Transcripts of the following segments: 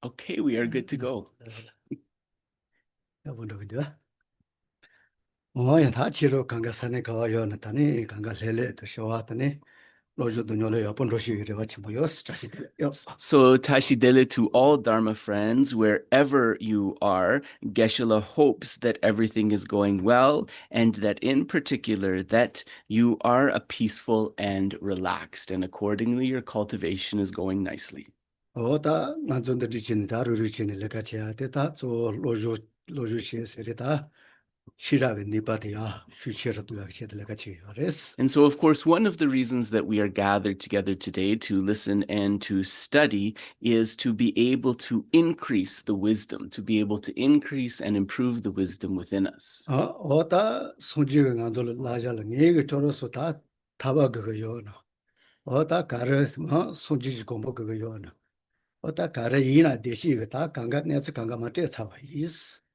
Okay, we are good to go. So Tashidele to all Dharma friends, wherever you are, Geshe hopes that everything is going well, and that in particular that you are a peaceful and relaxed, and accordingly your cultivation is going nicely. And so, of course, one of the reasons that we are gathered together today to listen and to study is to be able to increase the wisdom, to be able to increase and improve the wisdom within us.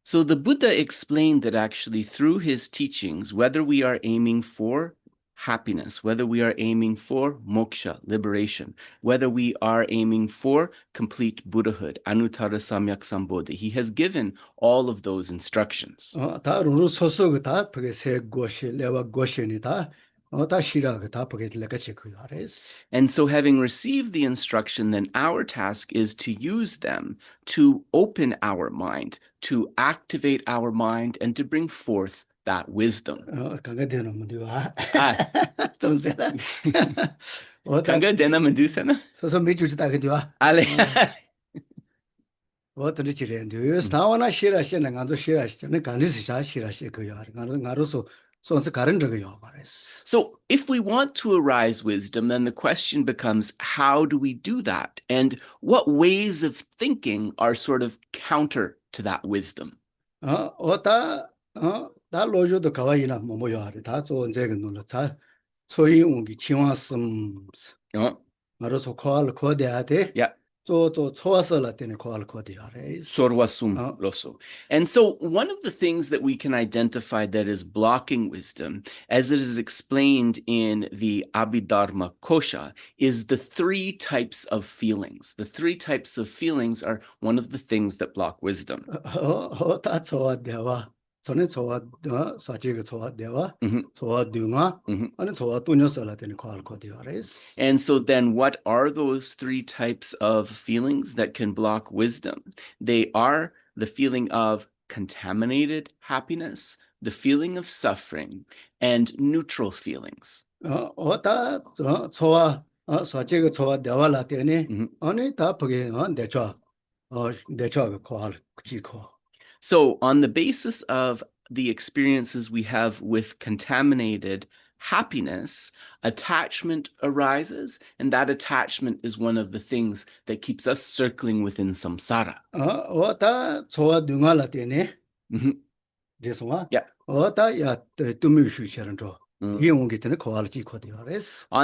So the Buddha explained that actually through his teachings, whether we are aiming for happiness, whether we are aiming for moksha, liberation, whether we are aiming for complete Buddhahood, anuttara samyak sambodhi, he has given all of those instructions. And so having received the instruction, then our task is to use them to open our mind, to activate our mind, and to bring forth that wisdom. So if we want to arise wisdom, then the question becomes, how do we do that? And what ways of thinking are sort of counter to that wisdom? Yeah. And so one of the things that we can identify that is blocking wisdom, as it is explained in the Abhidharma Kosha, is the three types of feelings. The three types of feelings are one of the things that block wisdom. And so then what are those three types of feelings that can block wisdom? They are the feeling of contaminated happiness, the feeling of suffering, and neutral feelings. So on the basis of the experiences we have with contaminated happiness, attachment arises, and that attachment is one of the things that keeps us circling within samsara. On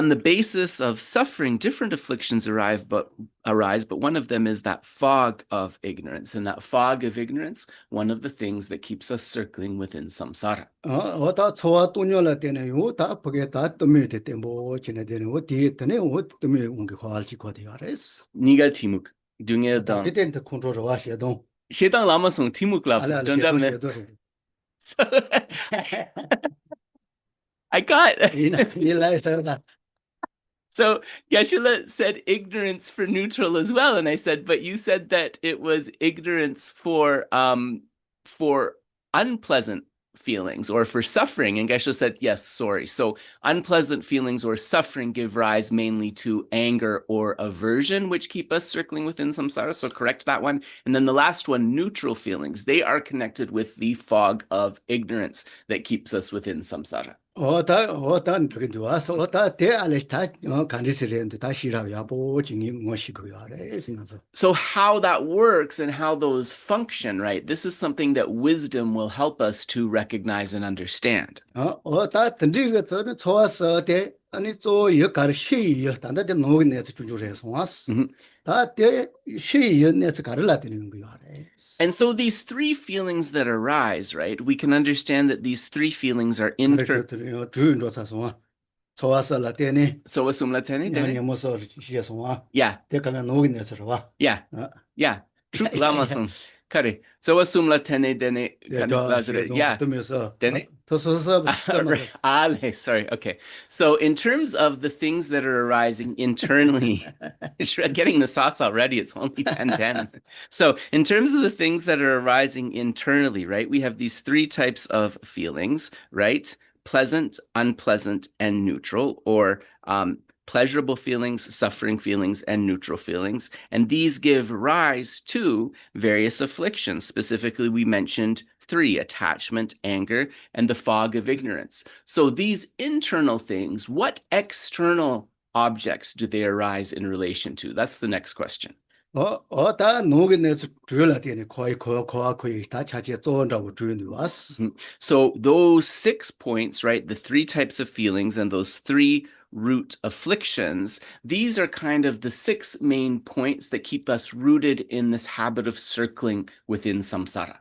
the basis of suffering, different afflictions arise, but one of them is that fog of ignorance. And that fog of ignorance, one of the things that keeps us circling within samsara. Niga timuk, dungel dang. Shedang lama song timuk laps. I got So Geshe said ignorance for neutral as well, and I said, but you said that it was ignorance for unpleasant feelings or for suffering, and Geshe said, yes, sorry. So unpleasant feelings or suffering give rise mainly to anger or aversion, which keep us circling within samsara. So correct that one. And then the last one, neutral feelings. They are connected with the fog of ignorance that keeps us within samsara. So how that works and how those function, right? This is something that wisdom will help us to recognize and understand. And so these three feelings that arise, right? We can understand that these three feelings are Yeah. Truk lamasung. Kare. So asum la tene dene yeah. Dene. Sorry. Okay. So in terms of the things that are arising internally, getting the sauce already, it's only 10:10. So in terms of the things that are arising internally, right, we have these three types of feelings, right? Pleasant, unpleasant, and neutral, or pleasurable feelings, suffering feelings, and neutral feelings. And these give rise to various afflictions. Specifically, we mentioned three: attachment, anger, and the fog of ignorance. So these internal things, what external objects do they arise in relation to? That's the next question. So those 6 points, right, the three types of feelings and those three root afflictions, these are kind of the 6 main points that keep us rooted in this habit of circling within samsara.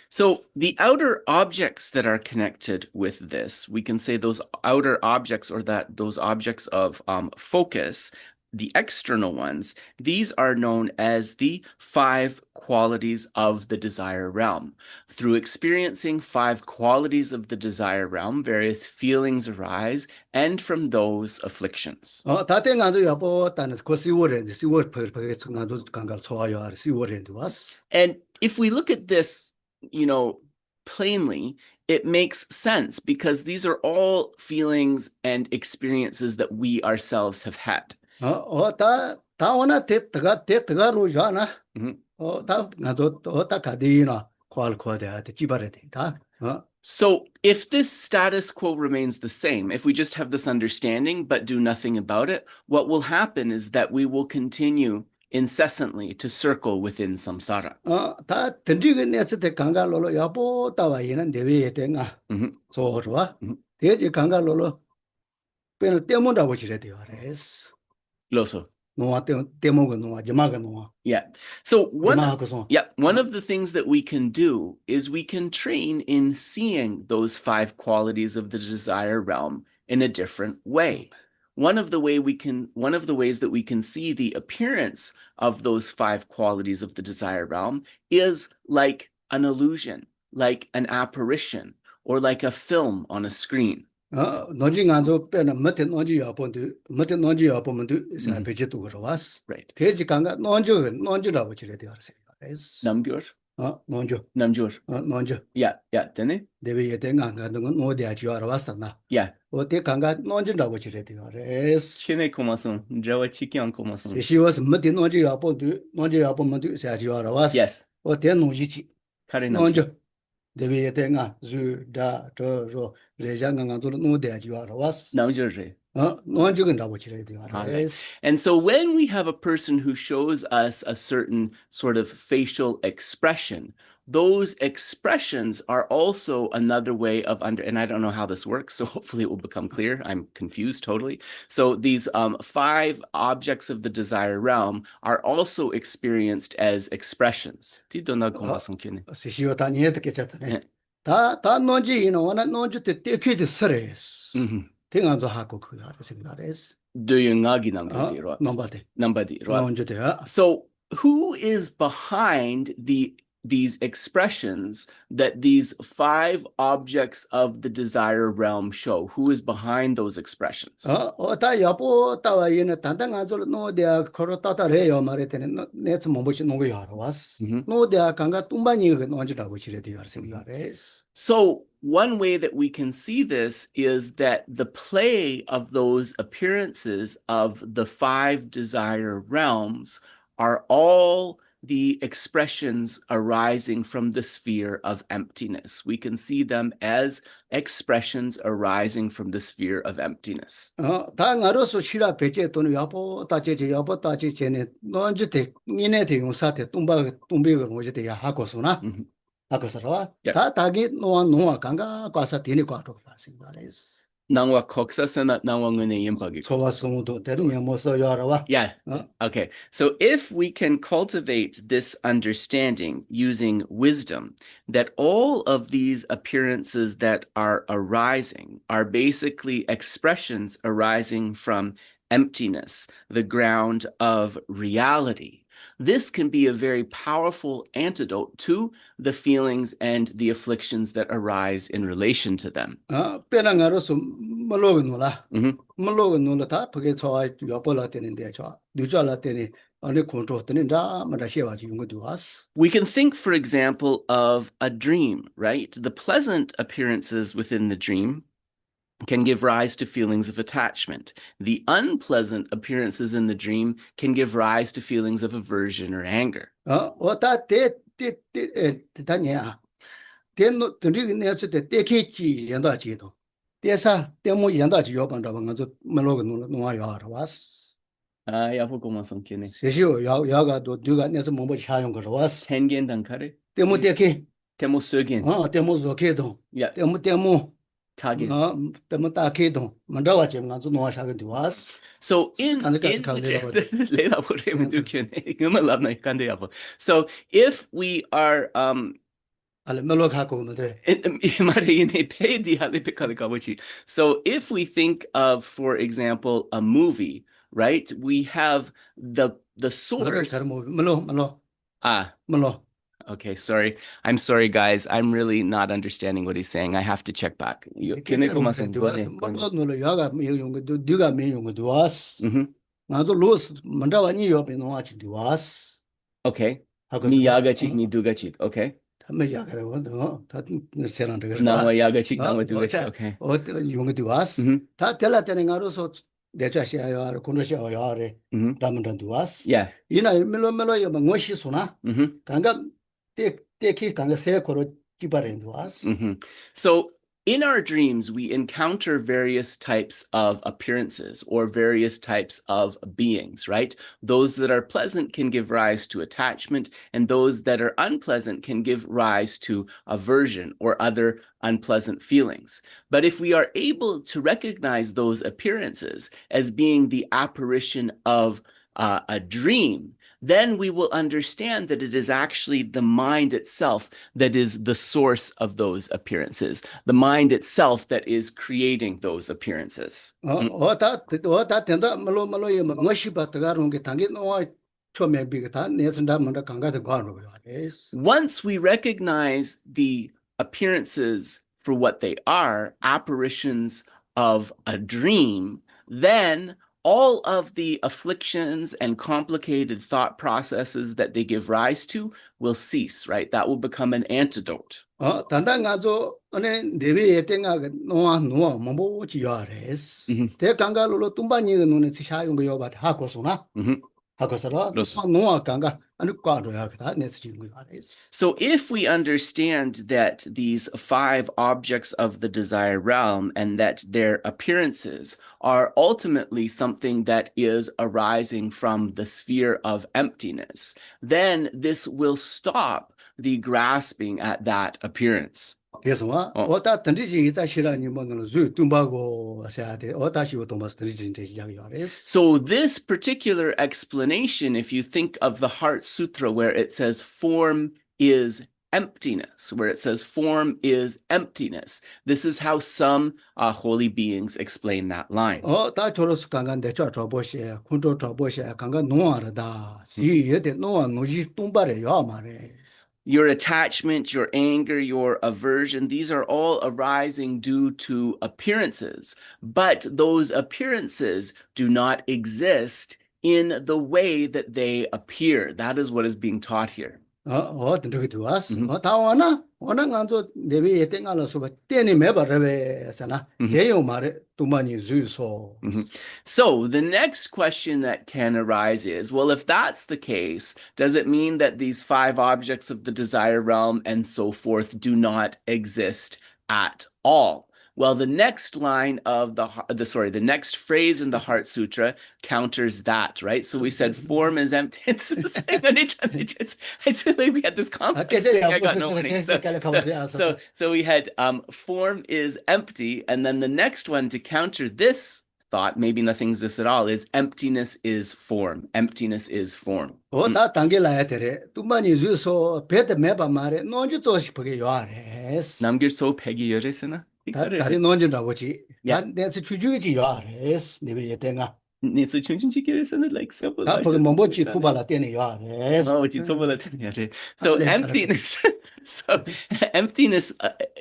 So the outer objects that are connected with this, we can say those outer objects, or those objects of focus, the external ones, these are known as the 5 qualities of the desire realm. Through experiencing 5 qualities of the desire realm, various feelings arise, and from those afflictions. And if we look at this, plainly, it makes sense, because these are all feelings and experiences that we ourselves have had. So if this status quo remains the same, if we just have this understanding but do nothing about it, what will happen is that we will continue incessantly to circle within samsara. Loso. Yeah. So one of the things that we can do is we can train in seeing those 5 qualities of the desire realm in a different way. One of the ways that we can see the appearance of those 5 qualities of the desire realm is like an illusion, like an apparition, or like a film on a screen. Right. Namjur. Yeah. Dene? Yeah. Chine komasun. Jawa chikian komasun. Yes. Kare namjur. And so when we have a person who shows us a certain sort of facial expression, those expressions are also another way of and I don't know how this works, so hopefully it will become clear. I'm confused totally. So these 5 objects of the desire realm are also experienced as expressions. So who is behind these expressions that these 5 objects of the desire realm show? Who is behind those expressions? So one way that we can see this is that the play of those appearances of the 5 desire realms are all the expressions arising from the sphere of emptiness. We can see them as expressions arising from the sphere of emptiness. Nangwa koksa sana nangwa ngune yimpagi. Yeah. Okay. So if we can cultivate this understanding using wisdom, that all of these appearances that are arising are basically expressions arising from emptiness, the ground of reality. This can be a very powerful antidote to the feelings and the afflictions that arise in relation to them. We can think, for example, of a dream, right? The pleasant appearances within the dream can give rise to feelings of attachment. The unpleasant appearances in the dream can give rise to feelings of aversion or anger. Tengen dankare? Temo sögen. Yeah. So so if we are so if we think of, for example, a movie, right? We have the source. Okay, sorry. I'm sorry, guys. I'm really not understanding what he's saying. I have to check back. Okay. Miyagachik, midugachik. Okay. So in our dreams, we encounter various types of appearances or various types of beings, right? Those that are pleasant can give rise to attachment, and those that are unpleasant can give rise to aversion or other unpleasant feelings. But if we are able to recognize those appearances as being the apparition of a dream, then we will understand that it is actually the mind itself that is the source of those appearances, the mind itself that is creating those appearances. Once we recognize the appearances for what they are, apparitions of a dream, then all of the afflictions and complicated thought processes that they give rise to will cease, right? That will become an antidote. So if we understand that these 5 objects of the desire realm and that their appearances are ultimately something that is arising from the sphere of emptiness, then this will stop the grasping at that appearance. So this particular explanation, if you think of the Heart Sutra where it says form is emptiness, where it says form is emptiness, this is how some holy beings explain that line. Your attachment, your anger, your aversion, these are all arising due to appearances, but those appearances do not exist in the way that they appear. That is what is being taught here. So the next question that can arise is, well, if that's the case, does it mean that these 5 objects of the desire realm and so forth do not exist at all? Well, the next line of the next phrase in the Heart Sutra counters that, right? So we said form is empty. I feel like we had this complex thing. I got no money. So we had form is empty, and then the next one to counter this thought, maybe nothing exists at all, is emptiness is form. Emptiness is form. 다 당길라야 되래. 뚜만이 주소 배드 매바 말에 논지 조시 보게 요아레스. 남길소 백이 열에서나? 다리 논지라고 지. 다 내서 주주지 요아레스. 네베 예땡아. 네서 춘춘지기에서는 like simple. 다 보게 뭐지 쿠발라 때네 요아레스. So emptiness. So emptiness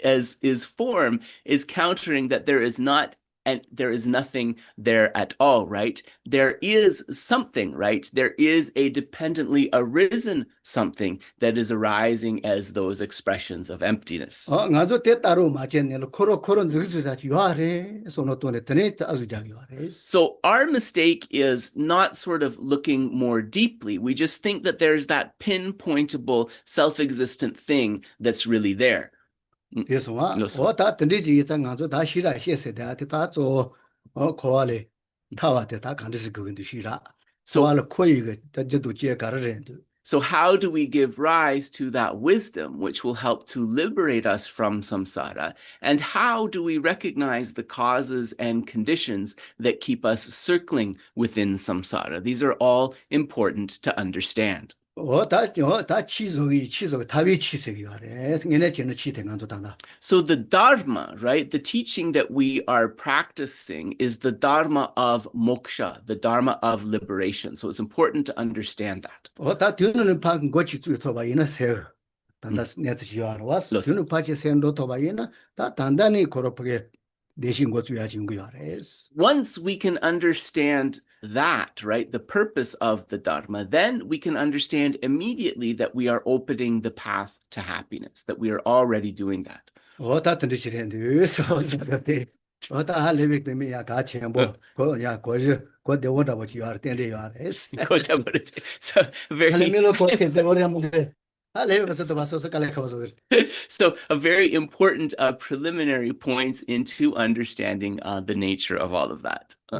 is form is countering that there is not. And there is nothing there at all, right? There is something, right? There is a dependently arisen something that is arising as those expressions of emptiness. So our mistake is not sort of looking more deeply. We just think that there's that pinpointable self-existent thing that's really there. 그래서 다 던지지 장가서 다 시라 시세다 다 저 코알에 타와데 다 간듯이 그건데 시라 소알 코이가 저도 제 가르는데. So how do we give rise to that wisdom which will help to liberate us from samsara? And how do we recognize the causes and conditions that keep us circling within samsara? These are all important to understand. So the Dharma, right, the teaching that we are practicing is the Dharma of moksha, the Dharma of liberation. So it's important to understand that. Once we can understand that, right, the purpose of the Dharma, then we can understand immediately that we are opening the path to happiness, that we are already doing that. So very so a very important preliminary points into understanding the nature of all of that. So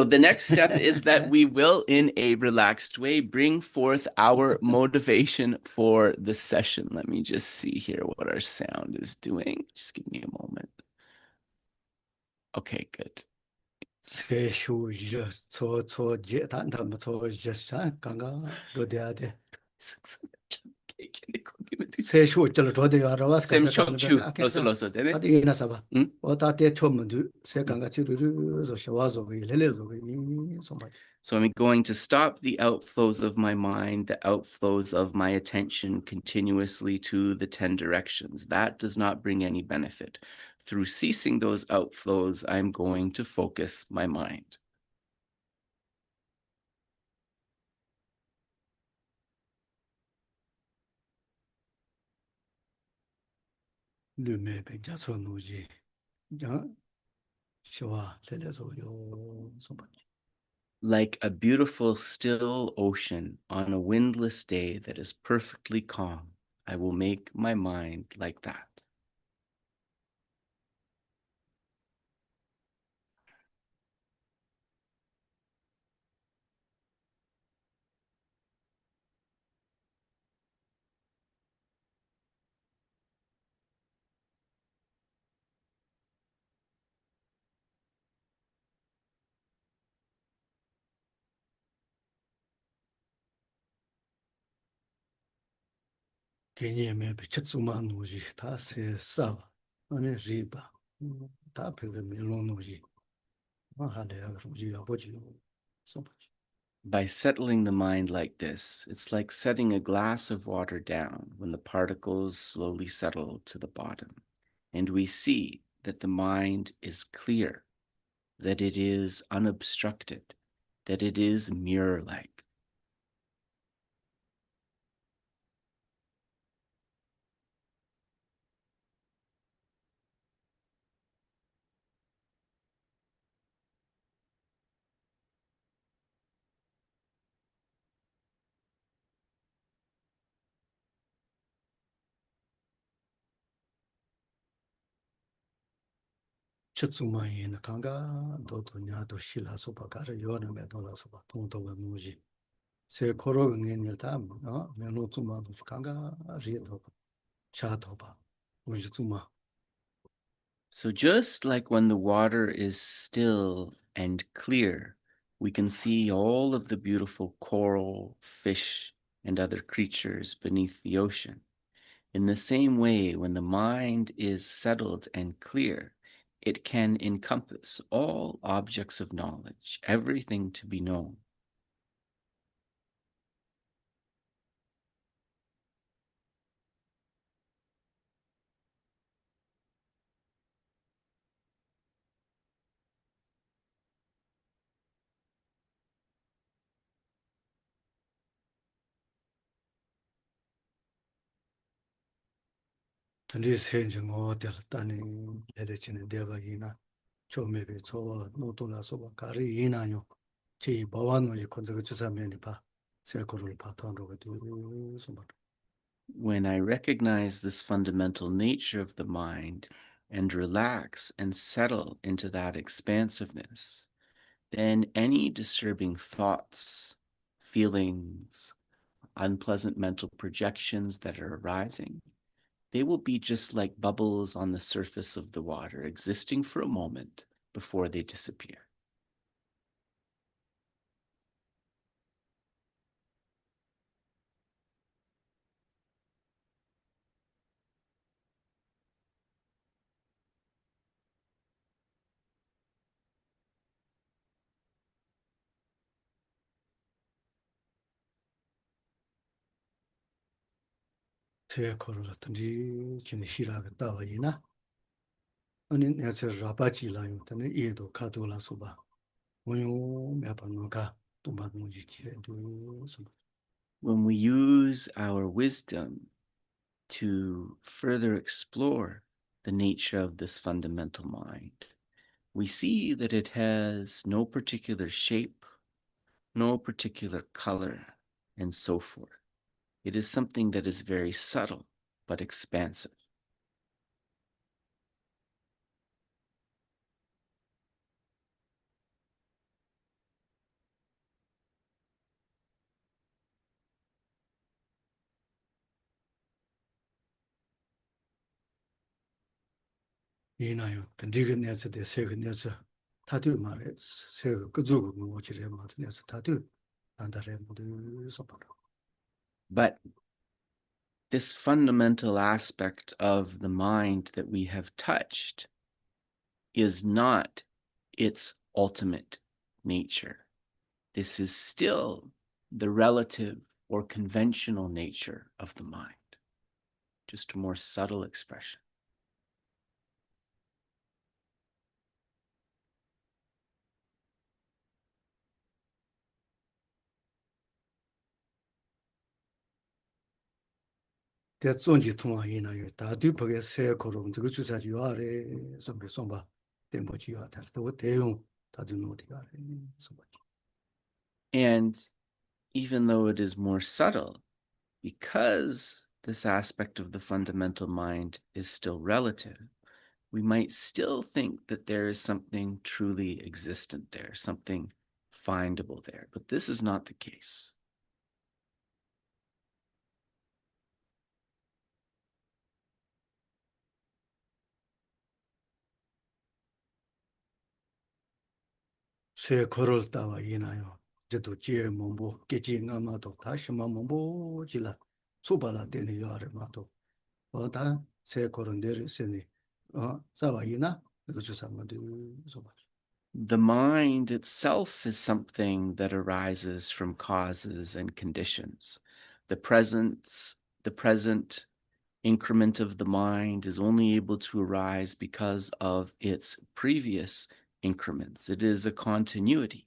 the next step is that we will, in a relaxed way, bring forth our motivation for the session. Let me just see here what our sound is doing. Just give me a moment. Okay, good. So I'm going to stop the outflows of my mind, the outflows of my attention continuously to the 10 directions. That does not bring any benefit. Through ceasing those outflows, I'm going to focus my mind. Like a beautiful still ocean on a windless day that is perfectly calm, I will make my mind like that. By settling the mind like this, it's like setting a glass of water down when the particles slowly settle to the bottom, and we see that the mind is clear, that it is unobstructed, that it is mirror-like. chitsuma yin kanga do to nya to shila so pa ka yo na me do la so pa tong to ga nu ji se koro nge ni ta no me no tsuma do kanga ri do cha to pa mu ji tsuma. So just like when the water is still and clear, we can see all of the beautiful coral, fish, and other creatures beneath the ocean. In the same way, when the mind is settled and clear, it can encompass all objects of knowledge, everything to be known. Tandi sen jing o de ta ni le de chin de ba yin na cho me be cho no to la so ba ka ri yin na yo chi ba wa no ji kon ze chu sa me ni pa se ko ru pa tong ro ga du so ba. When I recognize this fundamental nature of the mind and relax and settle into that expansiveness, then any disturbing thoughts, feelings, unpleasant mental projections that are arising, they will be just like bubbles on the surface of the water, existing for a moment before they disappear. Se ko ru tandi chin shi ra ga ta ba yin na ani ne se ra ba chi la yo tani e do ka do la so ba mo yo me pa no ka to ba no ji chi du so. When we use our wisdom to further explore the nature of this fundamental mind, we see that it has no particular shape, no particular color, and so forth. It is something that is very subtle but expansive. Yin na yo tandi ge ne se de se ge ne se ta du ma re se ge zu ge mo chi re ma ne se ta du an da re mo du so ba. But this fundamental aspect of the mind that we have touched is not its ultimate nature. This is still the relative or conventional nature of the mind, just a more subtle expression. De zong ji tong yin na yo da du pa ge se ko ro zhe ge chu sa ji wa re so be song ba de mo ji wa ta de de yong ta du no de ga re so ba. And even though it is more subtle, because this aspect of the fundamental mind is still relative, we might still think that there is something truly existent there, something findable there. But this is not the case. Se ko ro ta wa yin na yo je do jie mo bo ge ji na ma do ta shi ma mo bo ji la su ba la de ni yo re ma do ba da se ko ro de re se ni sa wa yin na ge chu sa ma du so ba. The mind itself is something that arises from causes and conditions. The present increment of the mind is only able to arise because of its previous increments. It is a continuity.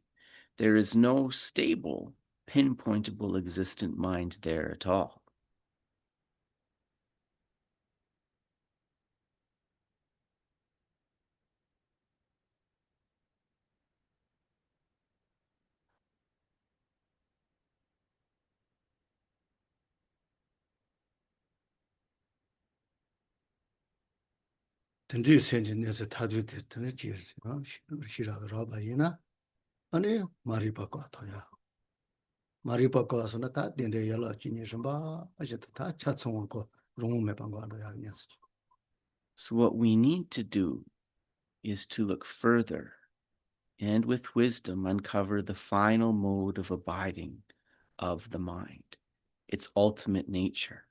There is no stable, pinpointable existent mind there at all. Tendri senjinese tadu de tene jirsi, shira roba yina, ane maripa kwa toya. Maripa kwa sona ta dende yala jini shamba, ajata ta chatsonga ko rungu me pangwa do ya nyasi. So what we need to do is to look further and with wisdom uncover the final mode of abiding of the mind, its ultimate nature.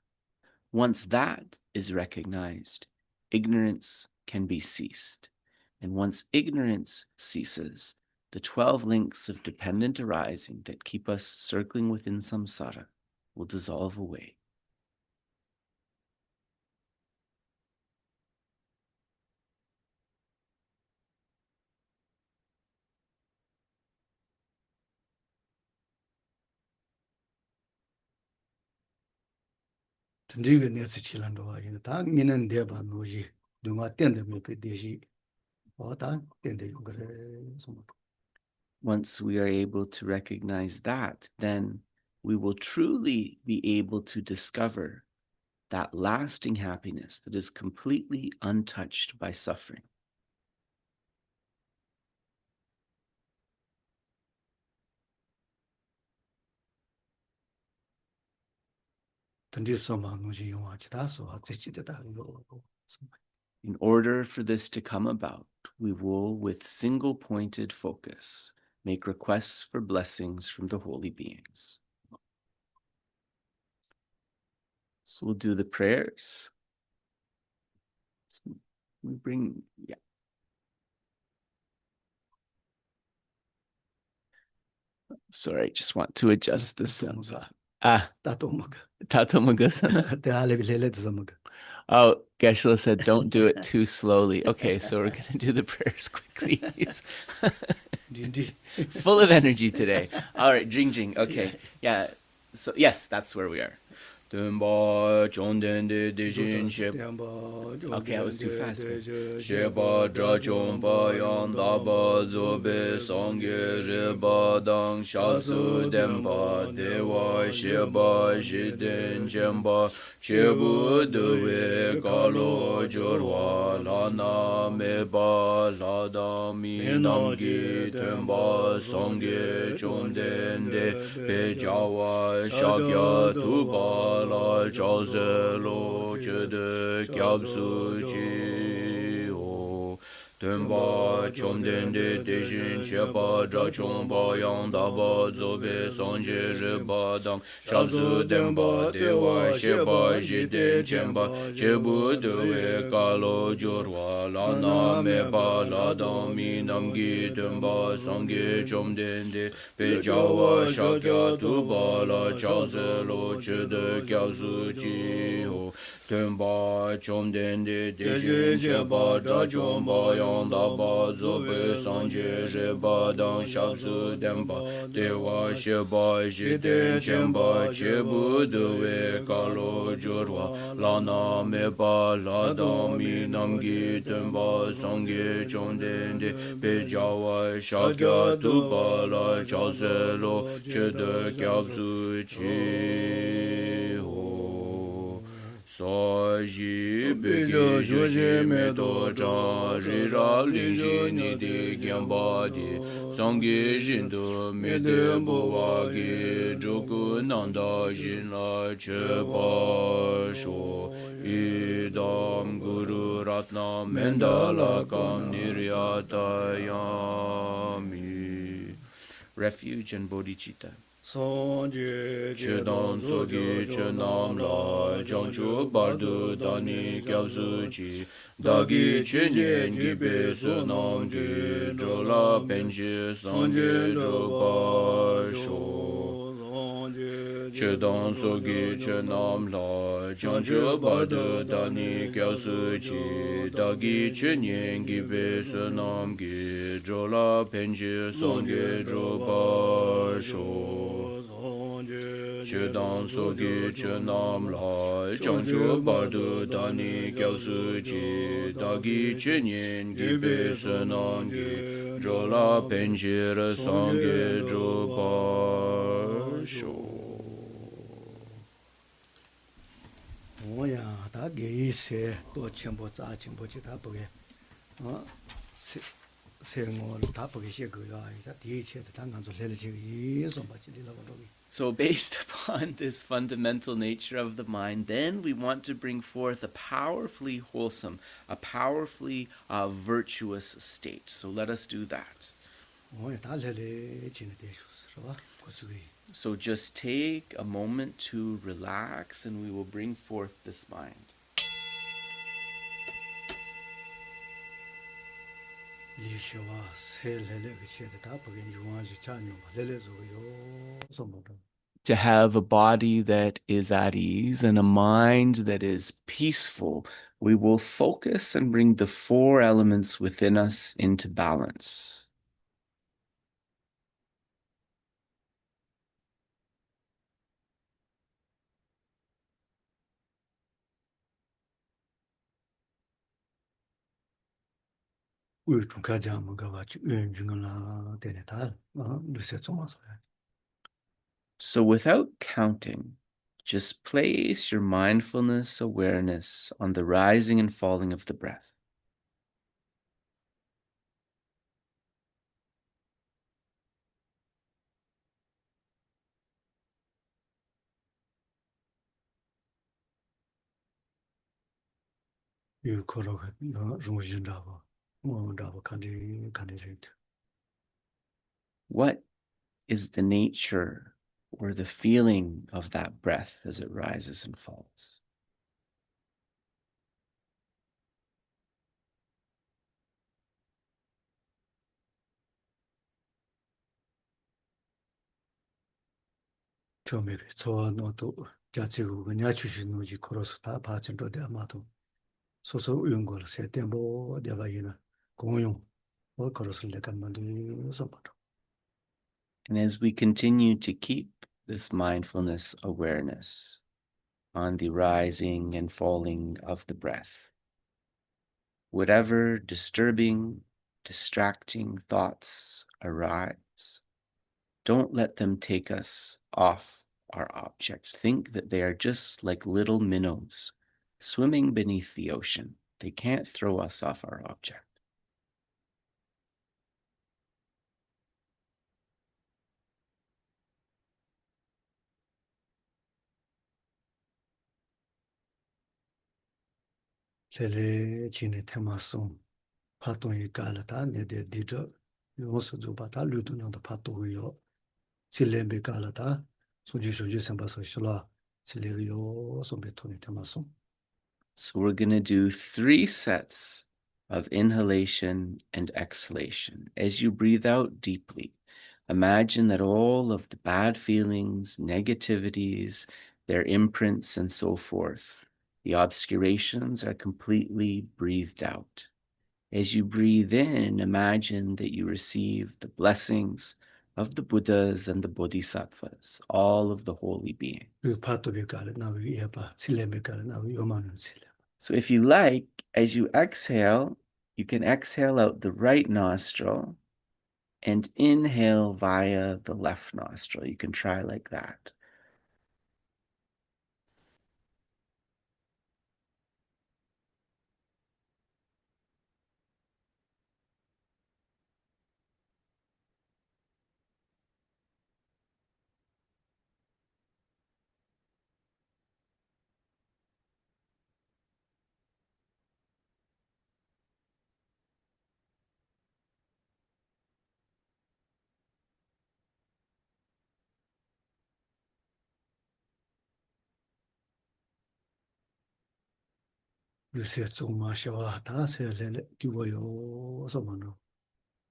Once that is recognized, ignorance can be ceased. And once ignorance ceases, the 12 links of dependent arising that keep us circling within samsara will dissolve away. Tendri ge nesi chilando wa yina, ta nginen deba noji, dunga tende mepe deshi, ta tende yungare soma. Once we are able to recognize that, then we will truly be able to discover that lasting happiness that is completely untouched by suffering. Tendri soma noji yungwa chita soha tsechi teta yo soma. In order for this to come about, we will, with single-pointed focus, make requests for blessings from the holy beings. So we'll do the prayers. So we bring, Sorry, I just want to adjust the sense. Tato maga. Tato Magasana. Te ale vilele te samaga. Oh, Geshe said, don't do it too slowly. Okay, so we're going to do the prayers quickly. He's full of energy today. All right, Jing Jing. Okay, yeah. So, yes, that's where we are. Okay, I was too fast. Sheba dra chompa yang daba zobe sangye reba dang shasu dempa dewa sheba shiden chempa chebu dewe kalo jorwa lana meba ladam minamgi temba sangye chondende pejawa shakya tuba la chazelo chede kyabsu chi o Tenpa chomdende deshin shepa dra chompa yang daba zobe sanje reba dang shabsu denpa dewa shepa jiten chenpa chebu dewe kalo jorwa lana mepa ladang minamgi tenpa sangye chomdende pejawa shakya tuba la chase lo chede kyabsu chi ho Tenpa chomdende deshin shepa dra chompa yang daba zobe sanje reba dang shabsu denpa dewa shepa jiten chenpa chebu dewe kalo jorwa lana mepa ladang minamgi tenpa sangye chomdende pejawa shakya tupa la chase lo chede kyabsu chi ho Saji beke joje medo chan rira lingji nidi gyamba di Sangye jindo mede bowa gi joku nanda jinla chepa sho Idam guru ratna mendala kam niryata yami Refuge and bodhicitta Chedam sogi chenam la Jangchu bardu dani kyabsu chi Dagi chenyen gibe sunam gi Jola penchi sangye joba sho Chedam sogi chenam la Jangchu bardu dani kyabsu chi Dagi chenyen gibe sunam gi Jola penchi sangye joba sho Chedam sogi chenam la Jangchu bardu dani kyabsu chi Dagi chenyen gibe sunam gi Jola penchir sangye joba sho Oya, ta 다 게이세 또 첨부 자 첨부지 다 보게 생활 다 보게 시거야 이제 뒤에도 당간도 레르지 예서 맞지라고 그러기. So based upon this fundamental nature of the mind, then we want to bring forth a powerfully wholesome, a powerfully virtuous state. So let us do that. 다 레레 지네 대주스라 고스기. So just take a moment to relax and we will bring forth this mind. 리셔와 셀레레 그치에다 다 보게 중앙지 자녀 레레조요 소모도. To have a body that is at ease and a mind that is peaceful, we will focus and bring the four elements within us into balance. So without counting, just place your mindfulness awareness on the rising and falling of the breath. What is the nature or the feeling of that breath as it rises and falls? And as we continue to keep this mindfulness awareness on the rising and falling of the breath, whatever disturbing, distracting thoughts arise, don't let them take us off our object. Think that they are just like little minnows swimming beneath the ocean. They can't throw us off our object. 레레 지네 테마송 파동이 깔다 내데 디저 요소 주바다 류도는도 파도고요. 실렘베 깔다 소지소지 선바서 실라 실레요 소베토니 테마송. So we're going to do 3 sets of inhalation and exhalation. As you breathe out deeply, imagine that all of the bad feelings, negativities, their imprints, and so forth, the obscurations are completely breathed out. As you breathe in, imagine that you receive the blessings of the Buddhas and the Bodhisattvas, all of the holy beings. So if you like, as you exhale, you can exhale out the right nostril and inhale via the left nostril. You can try like that.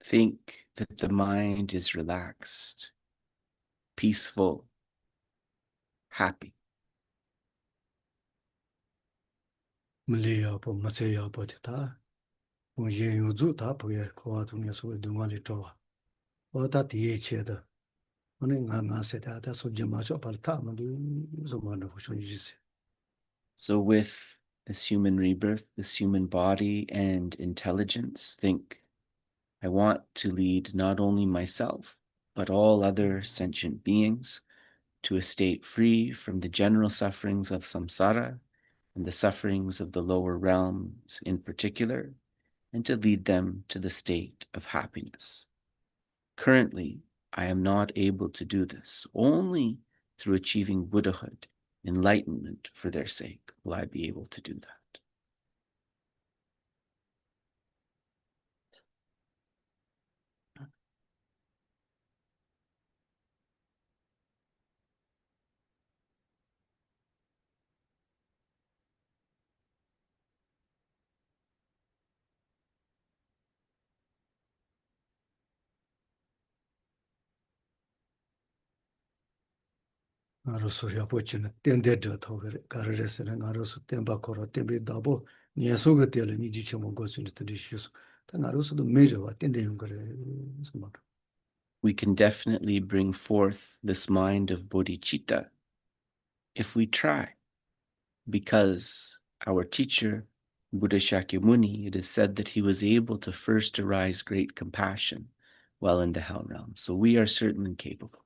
Think that the mind is relaxed, peaceful, happy. So with this human rebirth, this human body and intelligence, think, I want to lead not only myself, but all other sentient beings to a state free from the general sufferings of samsara and the sufferings of the lower realms in particular, and to lead them to the state of happiness. Currently, I am not able to do this. Only through achieving Buddhahood, enlightenment for their sake, will I be able to do that. 알아서 야보치는 땡대저 토그 가르레스는 알아서 땡바코로 땡비다보 니에소가 때를 니지체 먹고 쓰는 뜻이죠. 단 알아서도 메저와 땡대는 거래. We can definitely bring forth this mind of bodhicitta if we try, because our teacher, Buddha Shakyamuni, it is said that he was able to first arise great compassion while in the hell realm. So we are certainly capable.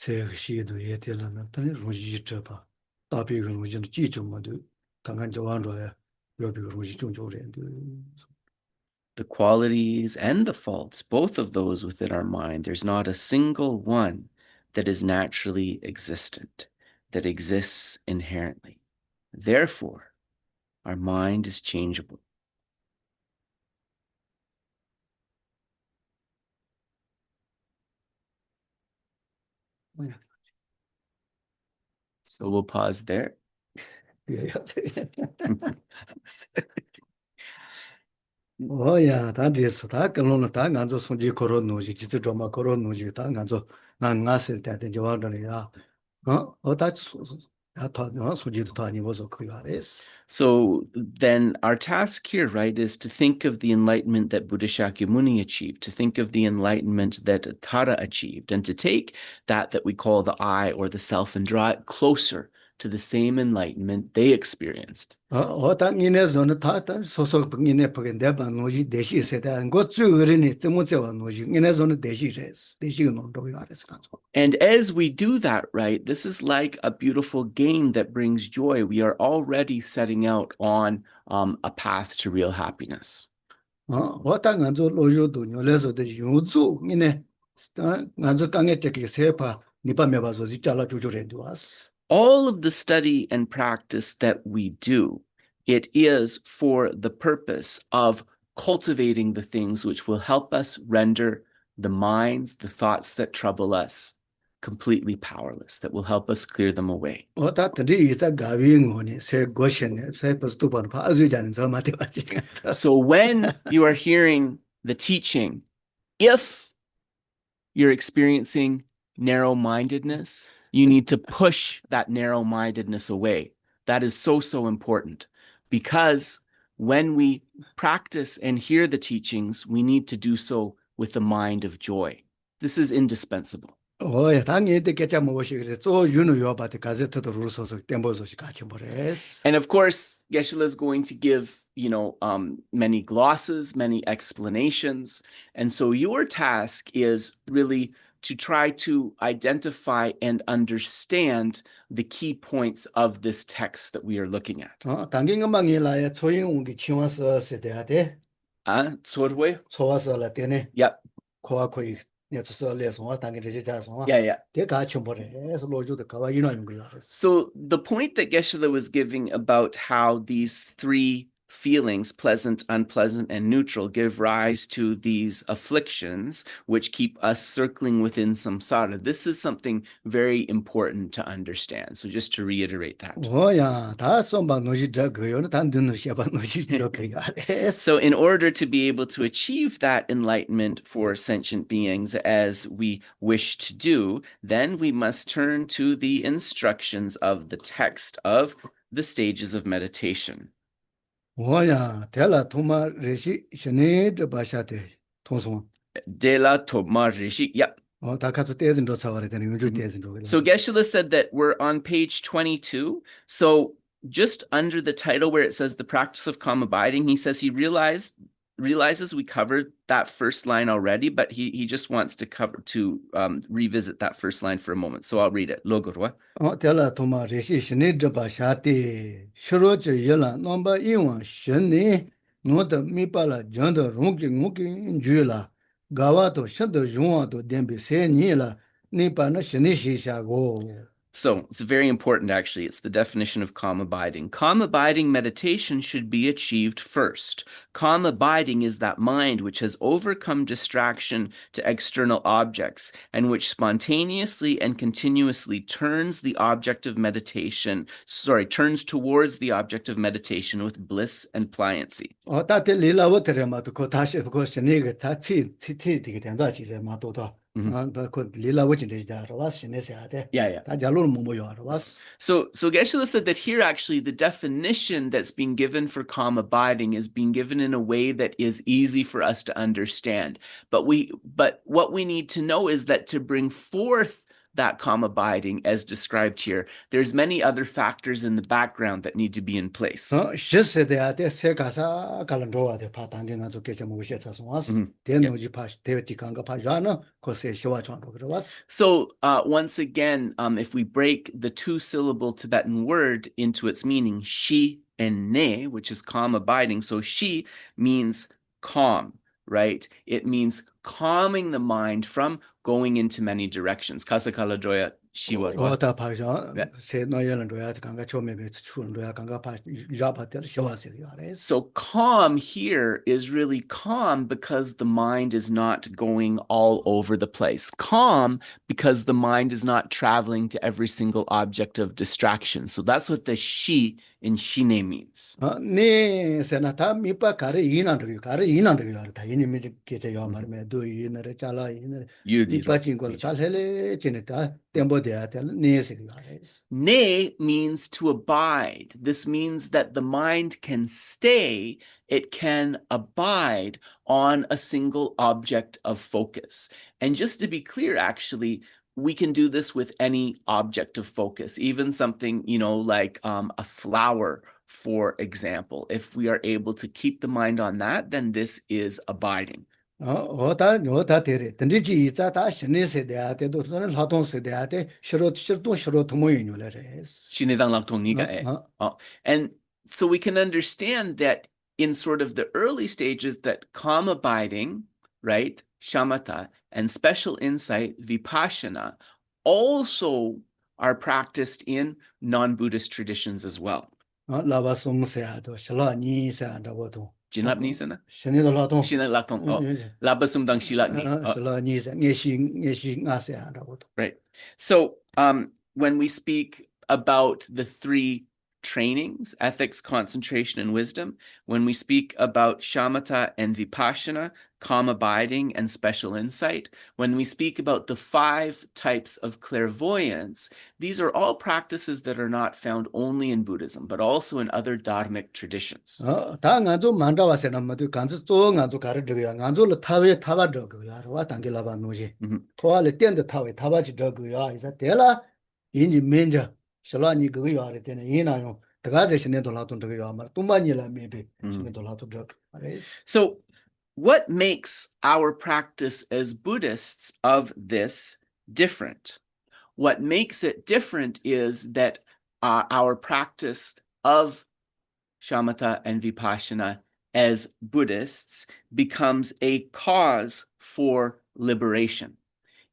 세계시도 예텔라는 tani rungji zheba, dabi ge rungji de ji zheng ma de, gangan zhe wang zhuo ya, yao bi ge rungji zhong zhou ren de. The qualities and the faults, both of those within our mind, there's not a single one that is naturally existent, that exists inherently. Therefore, our mind is changeable. So we'll pause there. Oh yeah, that is that galon ta nganzo sunji koro noji jizi drama koro noji ta nganzo ngasel ta de jwa de ya. O ta ya ta sunji ta ni wo zo ku ya res. So then our task here, right, is to think of the enlightenment that Buddha Shakyamuni achieved, to think of the enlightenment that Tara achieved, and to take that we call the I or the self and draw it closer to the same enlightenment they experienced. O ta ngine zo na ta so ngine pgen de ba noji deshi se da ngo zu ri ni zemu ze wa noji ngine zo na deshi res. Deshi no do ya res kan zo. And as we do that, right, this is like a beautiful game that brings joy. We are already setting out on a path to real happiness. O ta nganzo lo jo do nyo le zo de yu zu ngine nganzo kange te ke se pa ni pa me ba zo ji chala ju ju re do as. All of the study and practice that we do, it is for the purpose of cultivating the things which will help us render the minds, the thoughts that trouble us, completely powerless, that will help us clear them away. So when you are hearing the teaching, if you're experiencing narrow-mindedness, you need to push that narrow-mindedness away. That is so, so important, because when we practice and hear the teachings, we need to do so with the mind of joy. This is indispensable. And of course, Geshe is going to give, many glosses, many explanations. And so your task is really to try to identify and understand the key points of this text that we are looking at. Yep. Yeah. So the point that Geshe was giving about how these three feelings, pleasant, unpleasant, and neutral, give rise to these afflictions which keep us circling within samsara. This is something very important to understand. So just to reiterate that. So in order to be able to achieve that enlightenment for sentient beings as we wish to do, then we must turn to the instructions of the text of the stages of meditation. De la Toma Rishi, yep. So Geshe said that we're on page 22. So just under the title where it says the practice of calm abiding, he says he realized realizes we covered that first line already, but he just wants to revisit that first line for a moment. So I'll read it. Logorwa. Tela toma reshi shini drapa shati shiro che yela nomba inwa shini nota mipala janda rongi ngoki njula gawa to shanda yunwa to dembi se nila nipa na shini shisha go. So it's very important, actually. It's the definition of calm abiding. Calm abiding meditation should be achieved first. Calm abiding is that mind which has overcome distraction to external objects and which spontaneously and continuously turns towards the object of meditation with bliss and pliancy. So Geshe said that here actually the definition that's being given for calm abiding is being given in a way that is easy for us to understand. But what we need to know is that to bring forth that calm abiding as described here, there's many other factors in the background that need to be in place. So once again, if we break the two-syllable Tibetan word into its meaning, shi and ne, which is calm abiding. So shi means calm, right? It means calming the mind from going into many directions. Kasakala joya shiwa. So calm here is really calm because the mind is not going all over the place. Calm because the mind is not traveling to every single object of distraction. So that's what the shi in shine means. Ne means to abide. This means that the mind can stay, it can abide on a single object of focus. And just to be clear, actually, we can do this with any object of focus, even something, like a flower, for example. If we are able to keep the mind on that, then this is abiding. And so we can understand that in sort of the early stages that calm abiding, right, śamatha, and special insight, vipaśyanā, also are practiced in non-Buddhist traditions as well. Jinlap ni sana? Shinat latong. Labasum dang shilak ni. Right. So when we speak about the three trainings, ethics, concentration, and wisdom, when we speak about śamatha and vipaśyanā, calm abiding and special insight, when we speak about the 5 types of clairvoyance, these are all practices that are not found only in Buddhism, but also in other dharmic traditions. So what makes our practice as Buddhists of this different? What makes it different is that our practice of śamatha and vipaśyanā as Buddhists becomes a cause for liberation.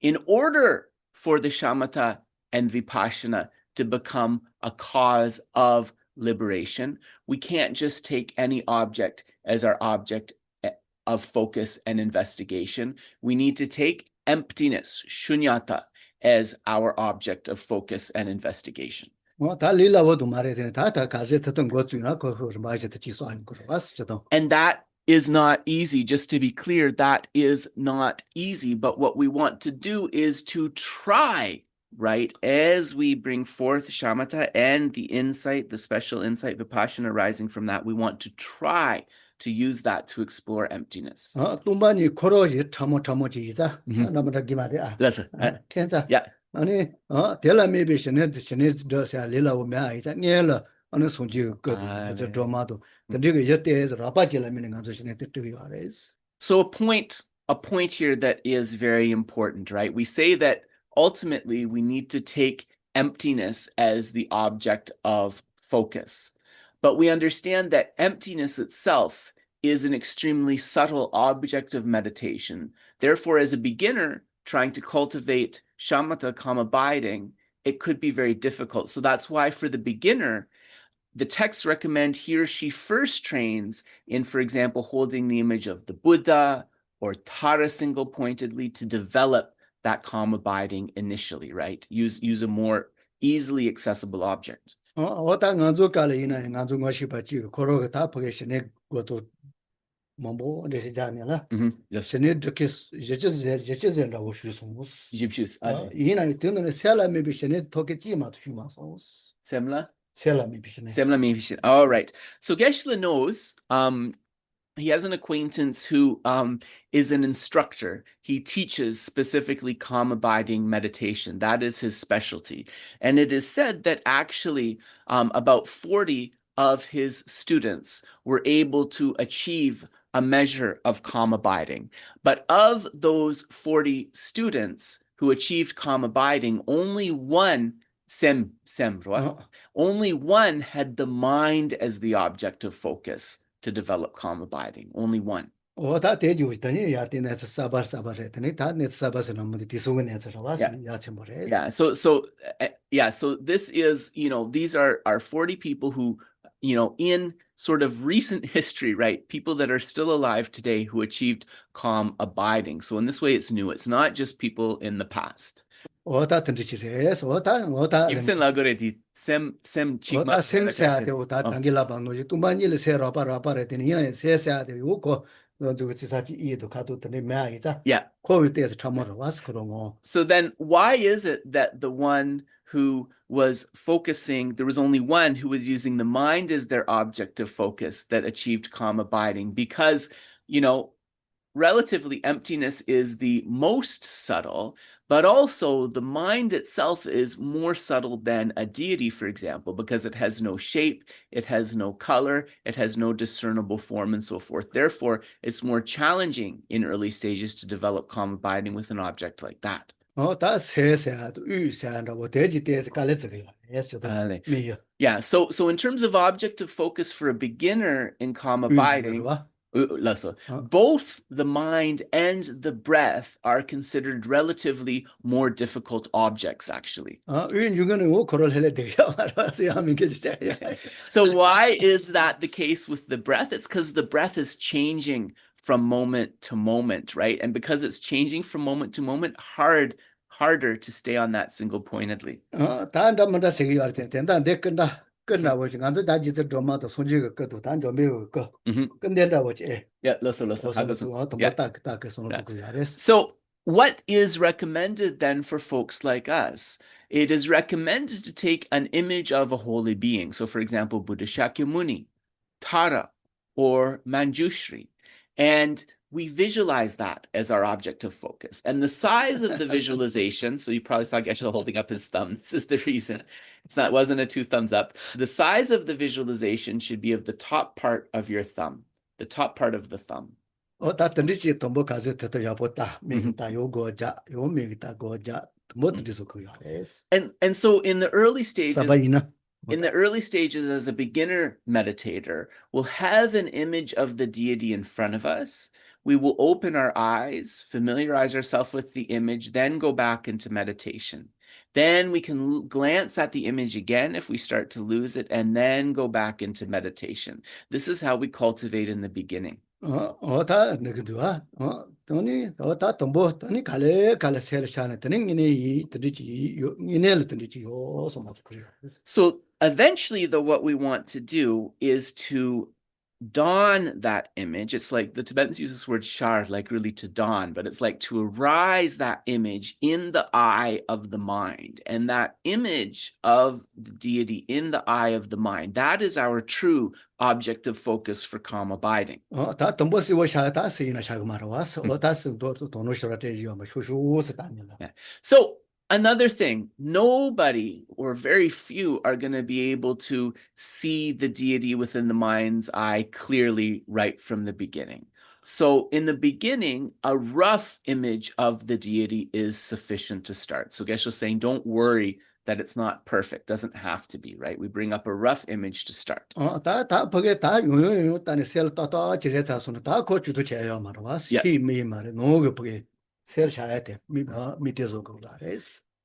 In order for the śamatha and vipaśyanā to become a cause of liberation, we can't just take any object as our object of focus and investigation. We need to take emptiness, shunyata, as our object of focus and investigation. And that is not easy. Just to be clear, that is not easy. But what we want to do is to try, right, as we bring forth śamatha and the insight, the special insight, vipaśyanā arising from that, we want to try to use that to explore emptiness. Yeah. 어느 손지 그 네. 드라마도 근데 이때에서 라바질라 미는 간저 신에 뜻이야레스. So a point here that is very important, right? We say that ultimately we need to take emptiness as the object of focus. But we understand that emptiness itself is an extremely subtle object of meditation. Therefore, as a beginner trying to cultivate shamatha, calm abiding, it could be very difficult. So that's why for the beginner, the texts recommend he or she first trains in, for example, holding the image of the Buddha or Tara single-pointedly to develop that calm abiding initially, right? Use a more easily accessible object. 어다 간저 깔이나 간저 것이 받지 고로가 다 보게 신에 것도 뭐뭐 레시자냐라. Yes. 신에 이렇게 제제라고 수송스. Jibshus. 이나 뜨는 셀라메 비신에 토케지 마투시마소스. Semla? 셀라메 비신에. Semla Mibishin. All right. So Geshe knows he has an acquaintance who is an instructor. He teaches specifically calm abiding meditation. That is his specialty. And it is said that actually about 40 of his students were able to achieve a measure of calm abiding. But of those 40 students who achieved calm abiding, only one only one had the mind as the object of focus to develop calm abiding. Only one. 어다 대지 있더니 야티네스 사바했더니 다 네스 사바스 넘는데 디소근에서 와서 야침벌에. Yeah. So this is, these are 40 people who, in sort of recent history, right? People that are still alive today who achieved calm abiding. So in this way, it's new. It's not just people in the past. 어다 던지시레스 어다 Ibsen lagoreti sem chigma. 어다 생사데 어다 당길라방노지 뚜만일 세라바라바레더니 이나 세사데 요거 저거 지사지 이도 가도더니 매이자. Yeah. 코비드에서 참으러 와서 그런 거. So then why is it that the one who was focusing, there was only one who was using the mind as their object of focus that achieved calm abiding? Because, relatively emptiness is the most subtle, but also the mind itself is more subtle than a deity, for example, because it has no shape, it has no color, it has no discernible form, and so forth. Therefore, it's more challenging in early stages to develop calm abiding with an object like that. 다 세세도 유세한다고 대지대에서 깔려져요. Yeah, so in terms of object of focus for a beginner in calm abiding, both the mind and the breath are considered relatively more difficult objects, actually. So why is that the case with the breath? It's because the breath is changing from moment to moment, right? And because it's changing from moment to moment, harder to stay on that single pointedly. So what is recommended then for folks like us? It is recommended to take an image of a holy being. So for example, Buddha Shakyamuni, Tara, or Manjushri. And we visualize that as our object of focus. And the size of the visualization, so you probably saw Geshe holding up his thumb. This is the reason. It wasn't a 2 thumbs up. The size of the visualization should be of the top part of your thumb, the top part of the thumb. And so in the early stages, as a beginner meditator, we'll have an image of the deity in front of us. We will open our eyes, familiarize ourselves with the image, then go back into meditation. Then we can glance at the image again if we start to lose it, and then go back into meditation. This is how we cultivate in the beginning. So eventually, though, what we want to do is to dawn that image. It's like the Tibetans use this word shar, like really to dawn, but it's like to arise that image in the eye of the mind. And that image of the deity in the eye of the mind, that is our true object of focus for calm abiding. So Another thing, nobody or very few are going to be able to see the deity within the mind's eye clearly right from the beginning. So in the beginning, a rough image of the deity is sufficient to start. So Geshe is saying, don't worry that it's not perfect. Doesn't have to be, right? We bring up a rough image to start. 다 보게 다 요요요 단에 셀 따따 지레 자수는 다 고추도 제야 말아. 힘이 말에 노게 보게 셀 샤야 돼. 밑에서 그거다.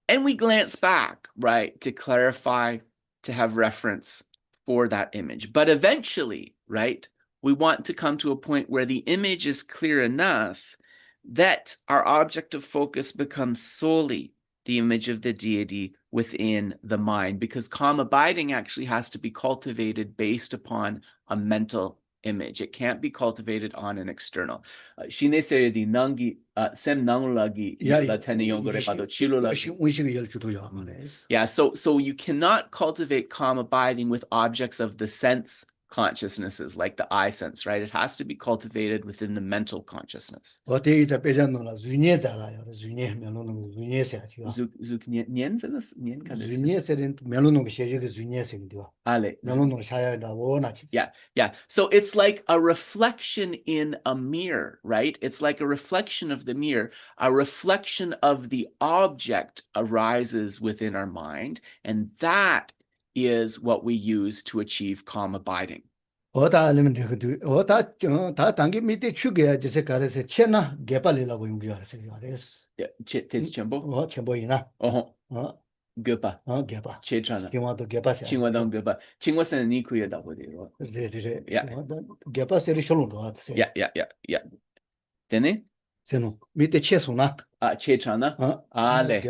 And we glance back, right, to clarify, to have reference for that image. But eventually, right, we want to come to a point where the image is clear enough that our object of focus becomes solely the image of the deity within the mind, because calm abiding actually has to be cultivated based upon a mental image. It can't be cultivated on an external. Shinesere di nangi sem nangulagi la teneyongore bado chilulagi. Yeah, so you cannot cultivate calm abiding with objects of the sense consciousnesses like the eye sense, right? It has to be cultivated within the mental consciousness. Yeah. So it's like a reflection in a mirror, right? It's like a reflection of the mirror. A reflection of the object arises within our mind, and that is what we use to achieve calm abiding. Yeah. Gepa. Chechana. Chingwadang gepa. Chingwasan nikuya dabodero. Yeah. Tene? Seno. Mite chesuna. Chechana. Ale.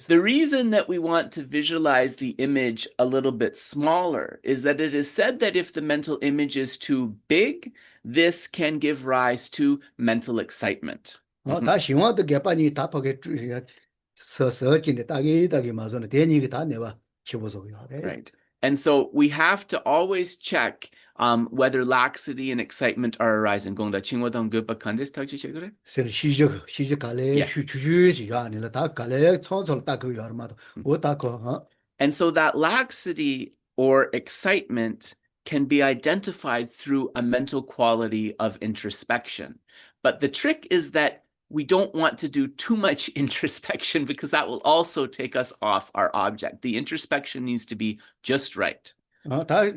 The reason that we want to visualize the image a little bit smaller is that it is said that if the mental image is too big, this can give rise to mental excitement. Right. And so we have to always check whether laxity and excitement are arising. And so that laxity or excitement can be identified through a mental quality of introspection. But the trick is that we don't want to do too much introspection, because that will also take us off our object. The introspection needs to be just right. Soba.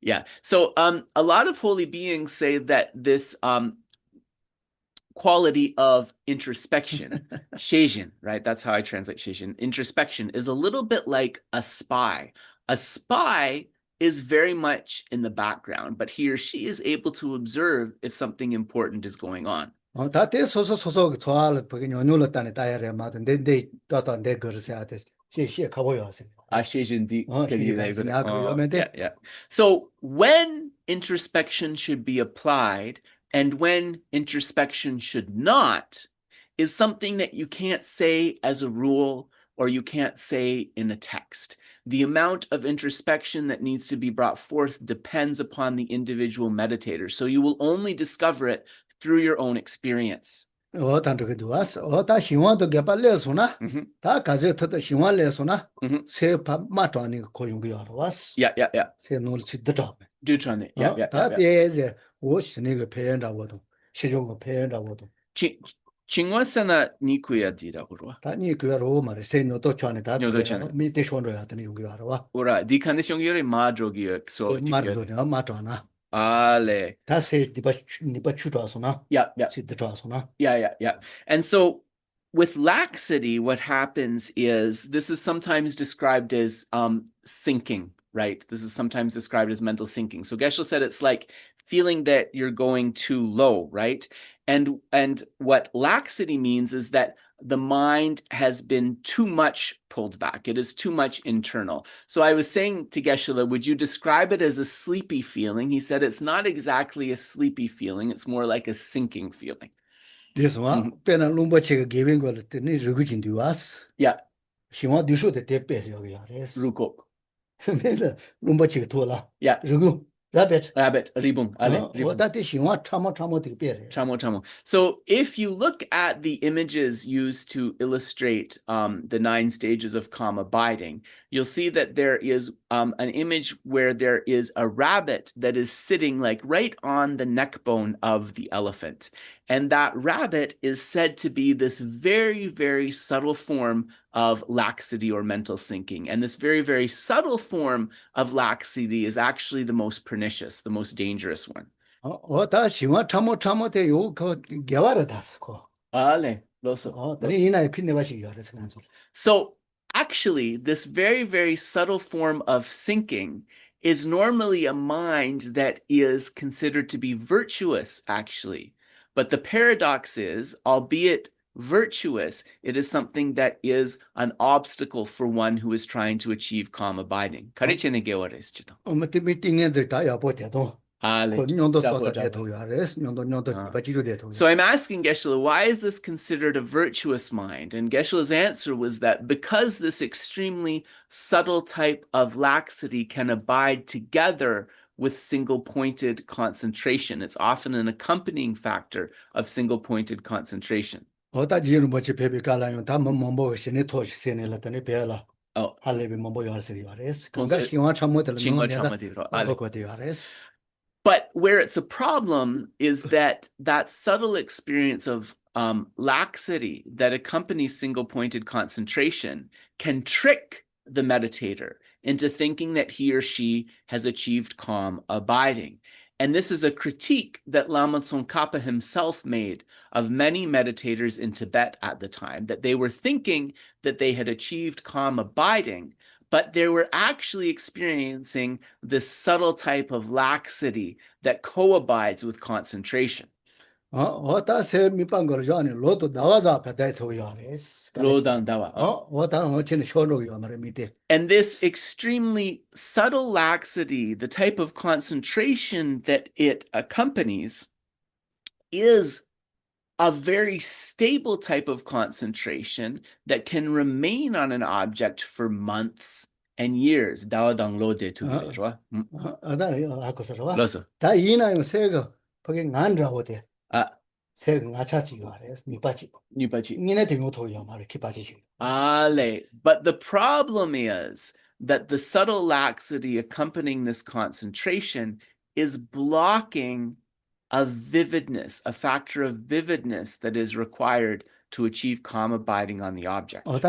Yeah. So a lot of holy beings say that this quality of introspection, sheijin, right? That's how I translate sheijin. Introspection is a little bit like a spy. A spy is very much in the background, but he or she is able to observe if something important is going on. Yeah. So when introspection should be applied and when introspection should not is something that you can't say as a rule, or you can't say in a text. The amount of introspection that needs to be brought forth depends upon the individual meditator. So you will only discover it through your own experience. Yeah. Chingwasana nikuya diraurwa. Ora, di condition yore madrogi so. Ale. Yeah. And so with laxity, what happens is this is sometimes described as sinking, right? This is sometimes described as mental sinking. So Geshe said it's like feeling that you're going too low, right? And what laxity means is that the mind has been too much pulled back. It is too much internal. So I was saying to Geshe, would you describe it as a sleepy feeling? He said it's not exactly a sleepy feeling. It's more like a sinking feeling. This one, Pena Lumbache giving all the Rugukin to us. Yeah. She want to show the tape. Ruko. Lumbache Tola. Yeah. Rugu. rabbit. Rabbit, ribung, ale, ribung. That is chamo. Chamo. So if you look at the images used to illustrate the 9 stages of calm abiding, you'll see that there is an image where there is a rabbit that is sitting like right on the neck bone of the elephant. And that rabbit is said to be this very, very subtle form of laxity or mental sinking. And this very, very subtle form of laxity is actually the most pernicious, the most dangerous one. That chamo te yo gewara das ko. Ale, loso. So actually, this very, very subtle form of sinking is normally a mind that is considered to be virtuous, actually. But the paradox is, albeit virtuous, it is something that is an obstacle for one who is trying to achieve calm abiding. So I'm asking Geshe, why is this considered a virtuous mind? And Geshe's answer was that because this extremely subtle type of laxity can abide together with single-pointed concentration, it's often an accompanying factor of single-pointed concentration. Oh. But where it's a problem is that that subtle experience of laxity that accompanies single-pointed concentration can trick the meditator into thinking that he or she has achieved calm abiding. And this is a critique that Lama Tsongkhapa himself made of many meditators in Tibet at the time, that they were thinking that they had achieved calm abiding, but they were actually experiencing this subtle type of laxity that co-abides with concentration. And this extremely subtle laxity, the type of concentration that it accompanies, is a very stable type of concentration that can remain on an object for months and years. But the problem is that the subtle laxity accompanying this concentration is blocking a vividness, a factor of vividness that is required to achieve calm abiding on the object. Yeah.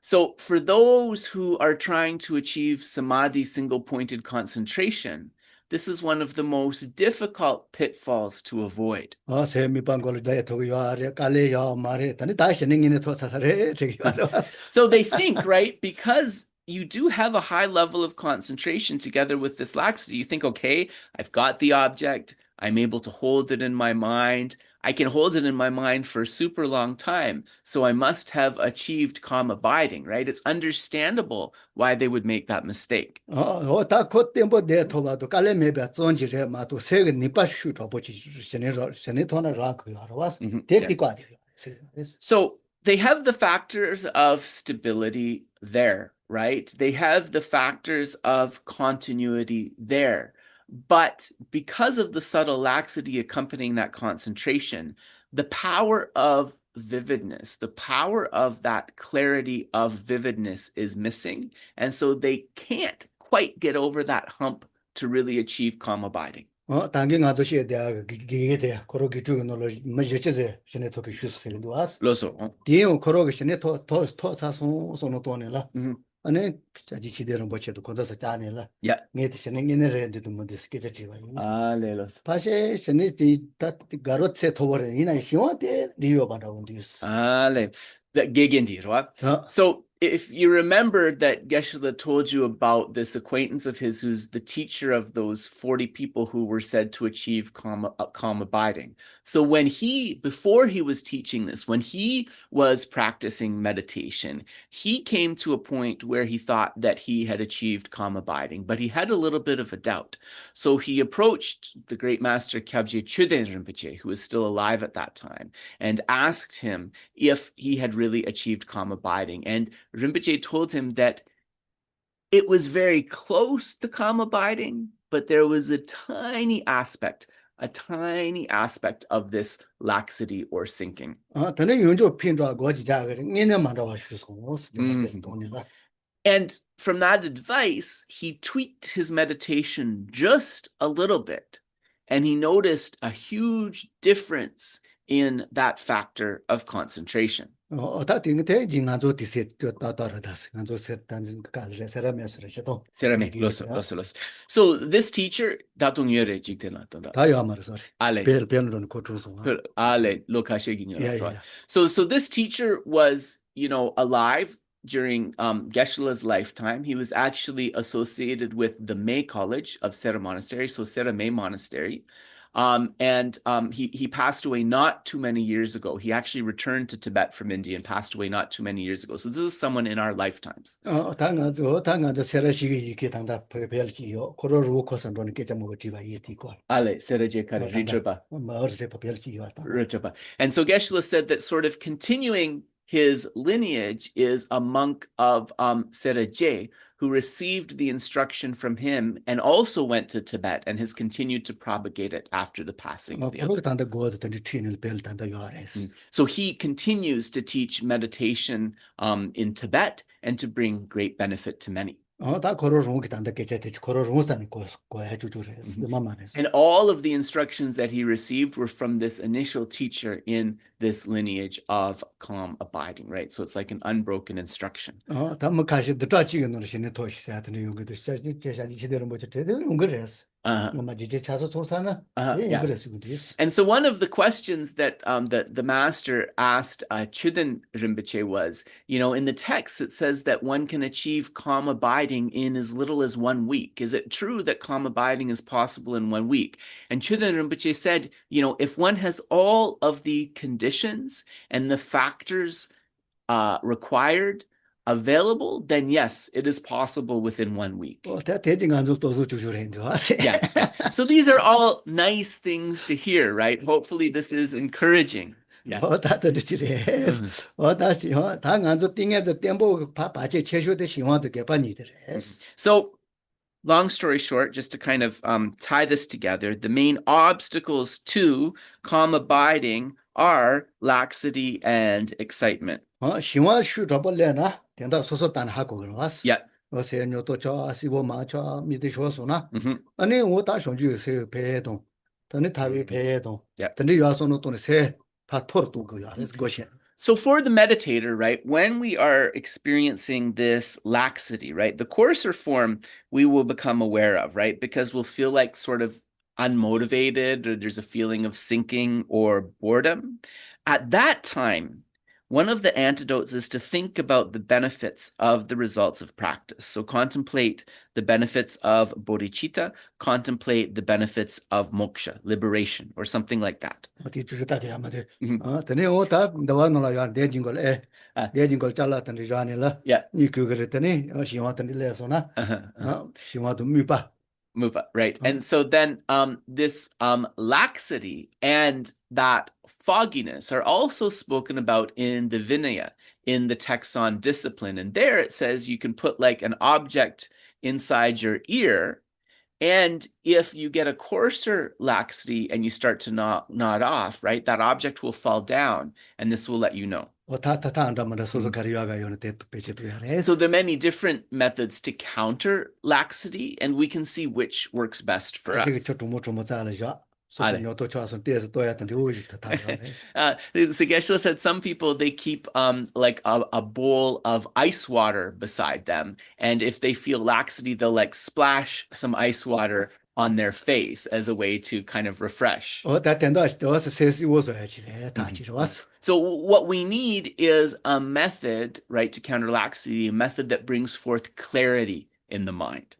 So for those who are trying to achieve samadhi, single-pointed concentration, this is one of the most difficult pitfalls to avoid. So they think, right, because you do have a high level of concentration together with this laxity, you think, okay, I've got the object, I'm able to hold it in my mind, I can hold it in my mind for a super long time, so I must have achieved calm abiding, right? It's understandable why they would make that mistake. So they have the factors of stability there, right? They have the factors of continuity there. But because of the subtle laxity accompanying that concentration, the power of vividness, the power of that clarity of vividness is missing. And so they can't quite get over that hump to really achieve calm abiding. So if you remember that Geshe told you about this acquaintance of his who's the teacher of those 40 people who were said to achieve calm abiding. So when before he was teaching this, when he was practicing meditation, he came to a point where he thought that he had achieved calm abiding, but he had a little bit of a doubt. So he approached the great master Kyabje Chuden Rinpoche, who was still alive at that time, and asked him if he had really achieved calm abiding. And Rinpoche told him that It was very close to calm abiding, but there was a tiny aspect of this laxity or sinking. tani yunjo pinzwa goji jagari, ngine mandawa shusong, And from that advice, he tweaked his meditation just a little bit, and he noticed a huge difference in that factor of concentration. So this teacher, Datung Yore Jigtena Tonda. So this teacher was, alive during Geshe-la's lifetime. He was actually associated with the May College of Sera Monastery, so Sera May Monastery. He passed away not too many years ago. He actually returned to Tibet from India and passed away not too many years ago. So this is someone in our lifetimes. And so Geshe-la said that sort of continuing his lineage is a monk of Sera-je, who received the instruction from him and also went to Tibet and has continued to propagate it after the passing of the other. So he continues to teach meditation in Tibet and to bring great benefit to many. And all of the instructions that he received were from this initial teacher in this lineage of calm abiding, right? So it's like an unbroken instruction. And so one of the questions that the master asked Chuden Rinpoche was, in the text it says that one can achieve calm abiding in as little as 1 week. Is it true that calm abiding is possible in 1 week? And Chuden Rinpoche said, if one has all of the conditions and the factors required available, then yes, it is possible within 1 week. Yeah. So these are all nice things to hear, right? Hopefully this is encouraging. Yeah. So long story short, just to kind of tie this together, the main obstacles to calm abiding are laxity and excitement. Yeah. So for the meditator, right, when we are experiencing this laxity, right, the coarser form we will become aware of, right, because we'll feel like sort of unmotivated, or there's a feeling of sinking or boredom. At that time, one of the antidotes is to think about the benefits of the results of practice. So contemplate the benefits of bodhicitta, contemplate the benefits of moksha, liberation, or something like that. Mupa, right. And so then this laxity and that fogginess are also spoken about in the Vinaya, in the text on discipline. And there it says you can put like an object inside your ear, and if you get a coarser laxity and you start to nod off, right, that object will fall down, and this will let you know. So there are many different methods to counter laxity, and we can see which works best for us. So Geshe said some people, they keep like a bowl of ice water beside them, and if they feel laxity, they'll like splash some ice water on their face as a way to kind of refresh. So what we need is a method, right, to counter laxity, a method that brings forth clarity in the mind.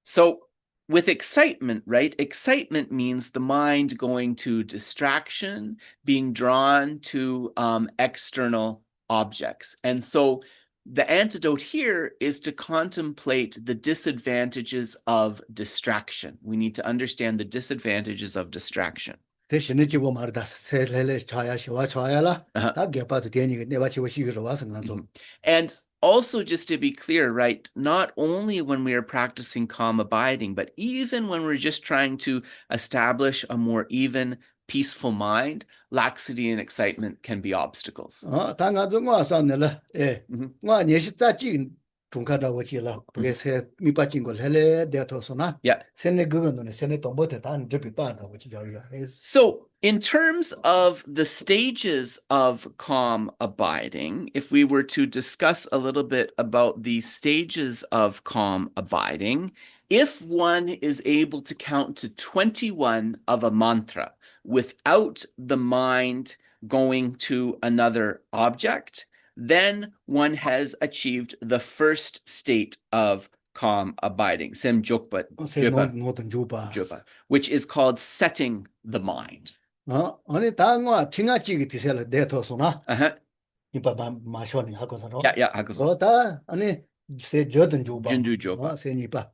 So with excitement, right, excitement means the mind going to distraction, being drawn to external objects. And so the antidote here is to contemplate the disadvantages of distraction. We need to understand the disadvantages of distraction. 대신에 지고 말다 세례를 쳐야 시와 쳐야라 다 개파도 되니 내가 지고 시기로 와서 간죠. And also, just to be clear, right, not only when we are practicing calm abiding, but even when we're just trying to establish a more even, peaceful mind, laxity and excitement can be obstacles. 당가 좀 와서는 예. 와 예시자지 중간다고 지라. 그래서 미빠진 걸 해래 대토서나. Yeah. 세네 그거는 세네 또 못해 단 접이다라고 지자요. So, in terms of the stages of calm abiding, if we were to discuss a little bit about the stages of calm abiding, if one is able to count to 21 of a mantra without the mind going to another object, then one has achieved the first state of calm abiding, semjokpa, which is called setting the mind. 아니 당와 팅아찌기 디셀 대토서나. 이봐 마쇼니 하고서로. 야, 하고서. 다 아니 세 저든 조바. 준두 조바. 세니바.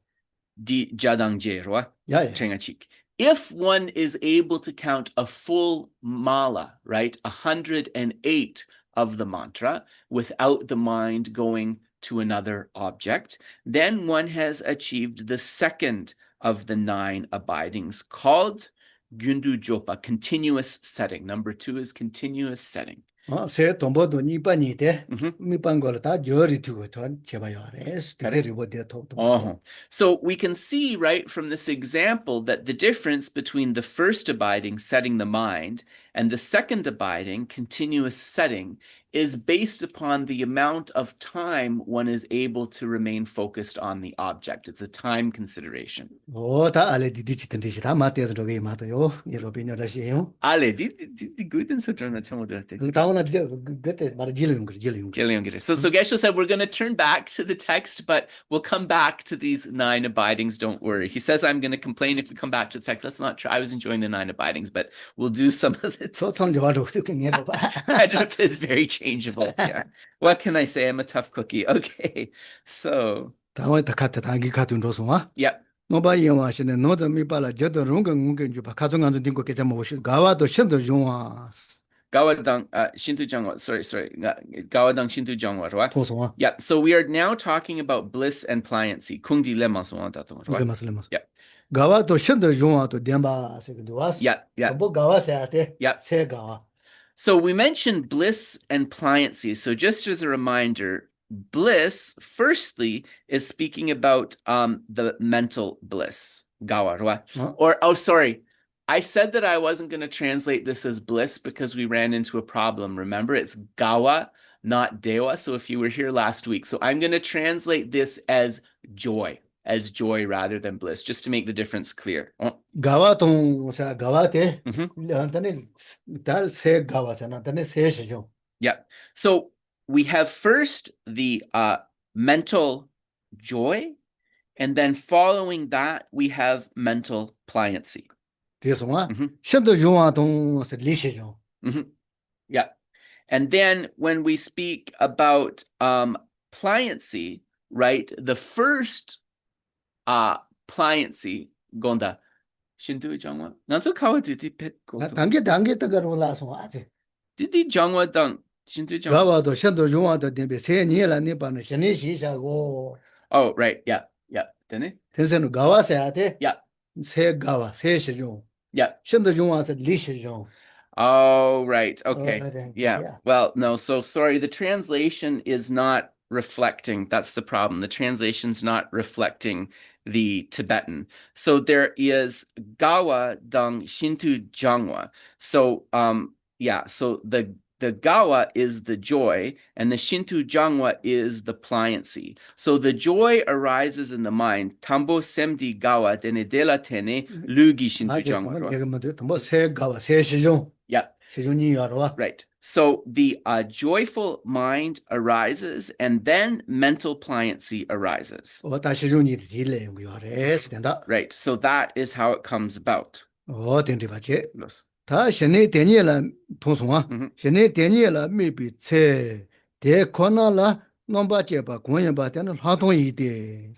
Di jadangjeroa. Yeah. Chengachik. If one is able to count a full mala, right, 108 of the mantra without the mind going to another object, then one has achieved the second of the 9 abidings called Gyundu Jopa, continuous setting. Number 2 is continuous setting. 세 돈보도 니빠니데 미pan걸 다 저리 두고 전 제바요레스 데리보데 톡도. So we can see right from this example that the difference between the first abiding, setting the mind, and the second abiding, continuous setting, is based upon the amount of time one is able to remain focused on the object. It's a time consideration. 다 알레 디디치든지 다 마테서 저기 마도요. 유로비뇨라시요. 알레 디 guten so 저는 참고들한테. 다오나 그때 말 질리는. So Geshe said we're going to turn back to the text, but we'll come back to these 9 abidings. Don't worry. He says I'm going to complain if we come back to the text. That's not true. I was enjoying the 9 abidings, but we'll do some of the text. Ngodrup is very changeable. Yeah. What can I say? I'm a tough cookie. Okay. So. Yeah. Nobody washing no the mipala jetta rungan juba kazungan dingo kejamoshi gawado shendo yuas. Gawadang Shinto Jangwa. Sorry. Gawadang Shinto Jangwa. Yeah. So we are now talking about bliss and pliancy. Kungdi lemas lemas. Yeah. Gawado shendo yuwa to demba segunduas. Yeah. Gawa seate. Yeah. Se gawa. So we mentioned bliss and pliancy. So just as a reminder, bliss, firstly, is speaking about the mental bliss. Gawa. Sorry. I said that I wasn't going to translate this as bliss because we ran into a problem. Remember, it's gawa, not dewa. So if you were here last week, so I'm going to translate this as joy rather than bliss, just to make the difference clear. Gawa tong sa gawa te, dal se gawa sa na tane se shiyo. Yeah. So we have first the mental joy, and then following that we have mental pliancy. Yeah. And then when we speak about pliancy, right, the first pliancy, Gonda, Shindu Jangwa, Nanzo Kawa did pet go. Dange tagaro laso aje. Did Jangwa dang Shindu Jangwa? Gawa do Shindu Jangwa do dembe se ni la ni ban shani shi sha go. Oh, right. Yeah. Dene? Tensen gawa se ate. Yeah. Se gawa, se shi jong. Yeah. Shindu Jangwa se li shi jong. Oh, right. Okay. Yeah. Well, no. So sorry. The translation is not reflecting. That's the problem. The translation's not reflecting the Tibetan. So there is Gawa Dang Shintu Jangwa. So so the Gawa is the joy, and the Shintu Jangwa is the pliancy. So the joy arises in the mind. Tambo semdi Gawa dene dela tene lugi Shintu Jangwa. Yeah. Right. So the joyful mind arises, and then mental pliancy arises. Right. So that is how it comes about. 다 shene tenye la thoswa shene tenye la maybe che de kona la nomba che ba gonya ba ten la thong yi de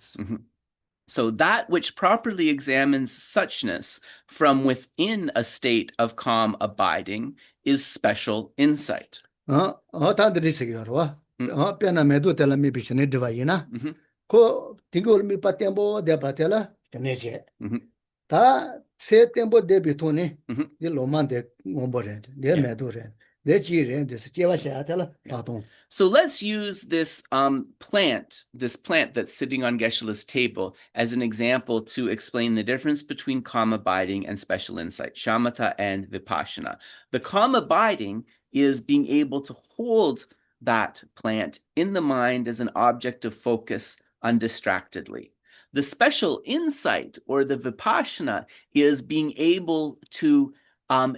So that which properly examines suchness from within a state of calm abiding is special insight. 다 드리세요. 빼나 매도 때라 미비시네 드바이나. Mhm, 코 딩골 미빠템보 데바텔라 전에제. mhm, 다 세템보 데비토니. mhm. 이 로만데 몬보레. 데 Yeah. 매도레. 데 지레 데스 제바샤텔라 바동. So let's use this plant that's sitting on Geshe-la's table as an example to explain the difference between calm abiding and special insight, shamatha and vipaśyanā. The calm abiding is being able to hold that plant in the mind as an object of focus undistractedly. The special insight, or the vipaśyanā, is being able to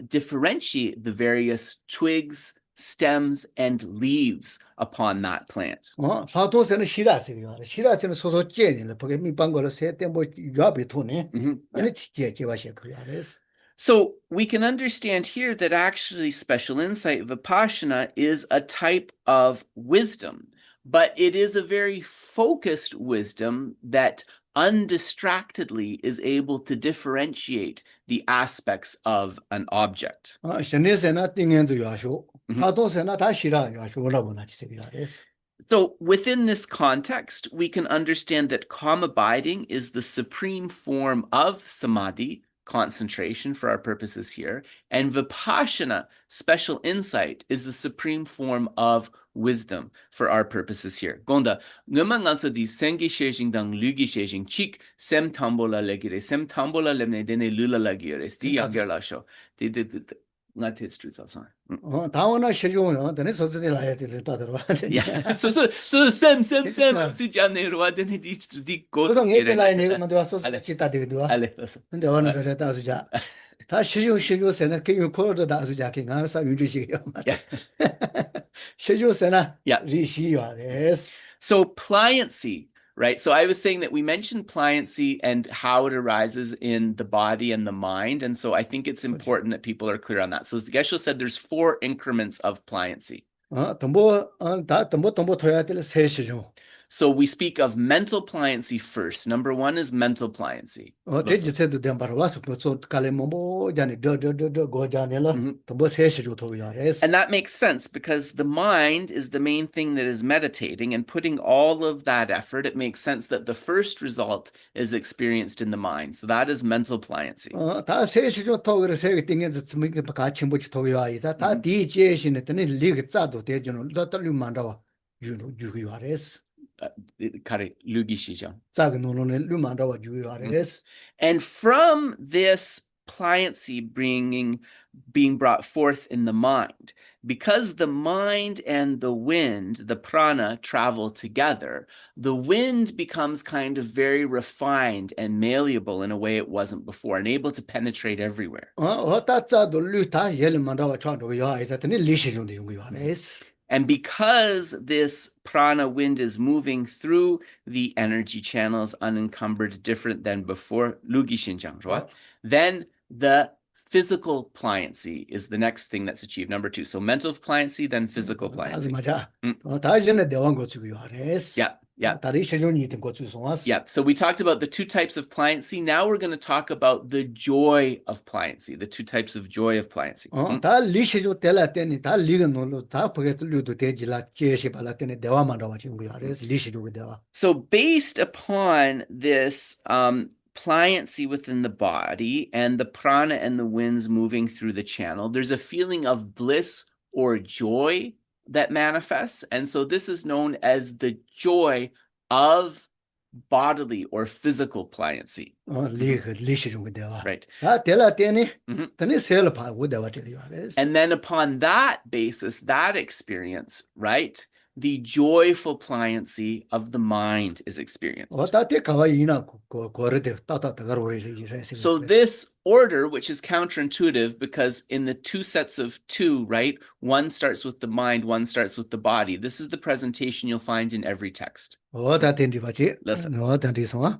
differentiate the various twigs, stems, and leaves upon that plant. 사도세는 시라세요. 시라세는 소소 째니라. porque 미방고로 세템보 야비토니. 아니 제바샤 그야레스. So we can understand here that actually special insight, vipaśyanā, is a type of wisdom, but it is a very focused wisdom that undistractedly is able to differentiate the aspects of an object. 신내세나 띵엔도 야쇼. 사도세나 다 시라 야쇼라고 나치세요레스. So within this context, we can understand that calm abiding is the supreme form of samadhi, concentration for our purposes here, and vipaśyanā, special insight, is the supreme form of wisdom for our purposes here. Gonda, ngama nganso di sengi shejing dang lugi shejing chik sem tambola legire, sem tambola lemne dene lula lagire, sti yanger la sho. Not his truth also. 다원아 시중은 dene 소소지 라야 될 따들어. Yeah. So sem 수자네로 dene di go. 그래서 얘기라이 내가 먼저 와서 기타 되기도 와. Ale. 근데 오늘 그랬다 수자. 다 시중세는 그 코드 다 수자기 가서 윤주시요. 시중세나 리시요레스. So pliancy, right? So I was saying that we mentioned pliancy and how it arises in the body and the mind. And so I think it's important that people are clear on that. So as Geshe said, there's 4 increments of pliancy. So we speak of mental pliancy first. Number 1 is mental pliancy. And that makes sense because the mind is the main thing that is meditating, and putting all of that effort, it makes sense that the first result is experienced in the mind. So that is mental pliancy. And from this pliancy being brought forth in the mind, because the mind and the wind, the prana, travel together, the wind becomes kind of very refined and malleable in a way it wasn't before, and able to penetrate everywhere. And because this prana wind is moving through the energy channels unencumbered, different than before, then the physical pliancy is the next thing that's achieved. Number 2. So mental pliancy, then physical pliancy. Yeah. So we talked about the 2 types of pliancy. Now we're going to talk about the joy of pliancy, the 2 types of joy of pliancy. So based upon this pliancy within the body and the prana and the winds moving through the channel, there's a feeling of bliss or joy that manifests. And so this is known as the joy of bodily or physical pliancy. Right. And then upon that basis, that experience, right, the joyful pliancy of the mind is experienced. So this order, which is counterintuitive, because in the 2 sets of 2, right, 1 starts with the mind, 1 starts with the body. This is the presentation you'll find in every text. Listen.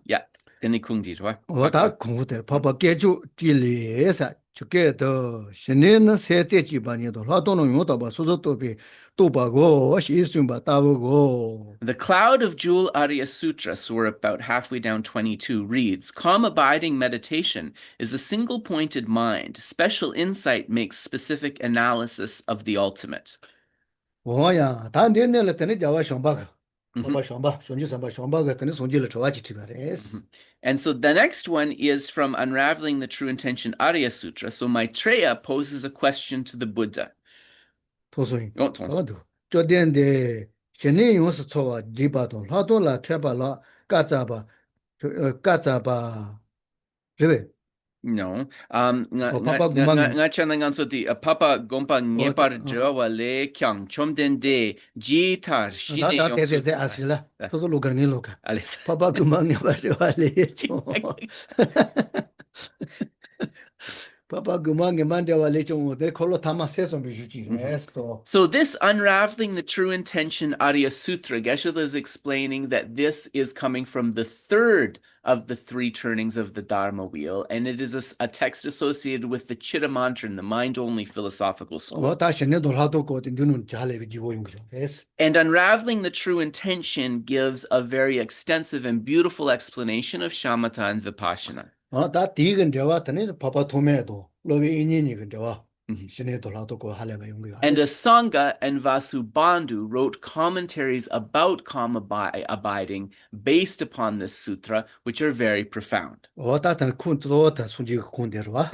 Yeah. Then kung di zwa. 我打功夫的，爸爸给就积累噻，就给到现在呢，才这几把年多，老多人用到吧，说说都比都把个，我是算吧，打不过。 The Cloud of Jewel Arya Sutra, so we're about halfway down 22, reads, Calm abiding meditation is a single-pointed mind. Special insight makes specific analysis of the ultimate. 我呀，当天呢了，等你叫我上班去，我 Mhm. 把上班，上去上班，上班去，等你送去了，找我去这边的。 And so the next one is from Unraveling the True Intention Arya Sutra. So Maitreya poses a question to the Buddha. 图书， Oh, 同时。好多，这点的现在用是错啊，几把多，老多了，开把了，嘎杂吧，就嘎杂吧，是呗？ No.哦，爸爸公妈， Nga chanang ang suti papa gompa ngepar jawa le kyang chomden de jitar 那 shine 对 yong 对对，啊 sutra. 是了，说说路根你路看， Alice. 爸爸公妈你把这话来讲，爸爸公妈你把这话来讲，我得考虑他妈谁准备去记，哎，是多。 So this Unraveling the True Intention Arya Sutra, Geshe is explaining that this is coming from the third of the three turnings of the Dharma wheel, and it is a text associated with the Chitta Mantra, the mind-only philosophical school. 我打现在都好多个的，你能加来个几个用个，哎是。 And Unraveling the True Intention gives a very extensive and beautiful explanation of shamatha and vipaśyanā. 啊，打第一个这话，等你爸爸托麦多，老个一年你个这话， 现在都好多个还来个用个。 And Asanga and Vasubandhu wrote commentaries about calm abiding based upon this sutra, which are very profound. 我打等空做的从这个空的是吧？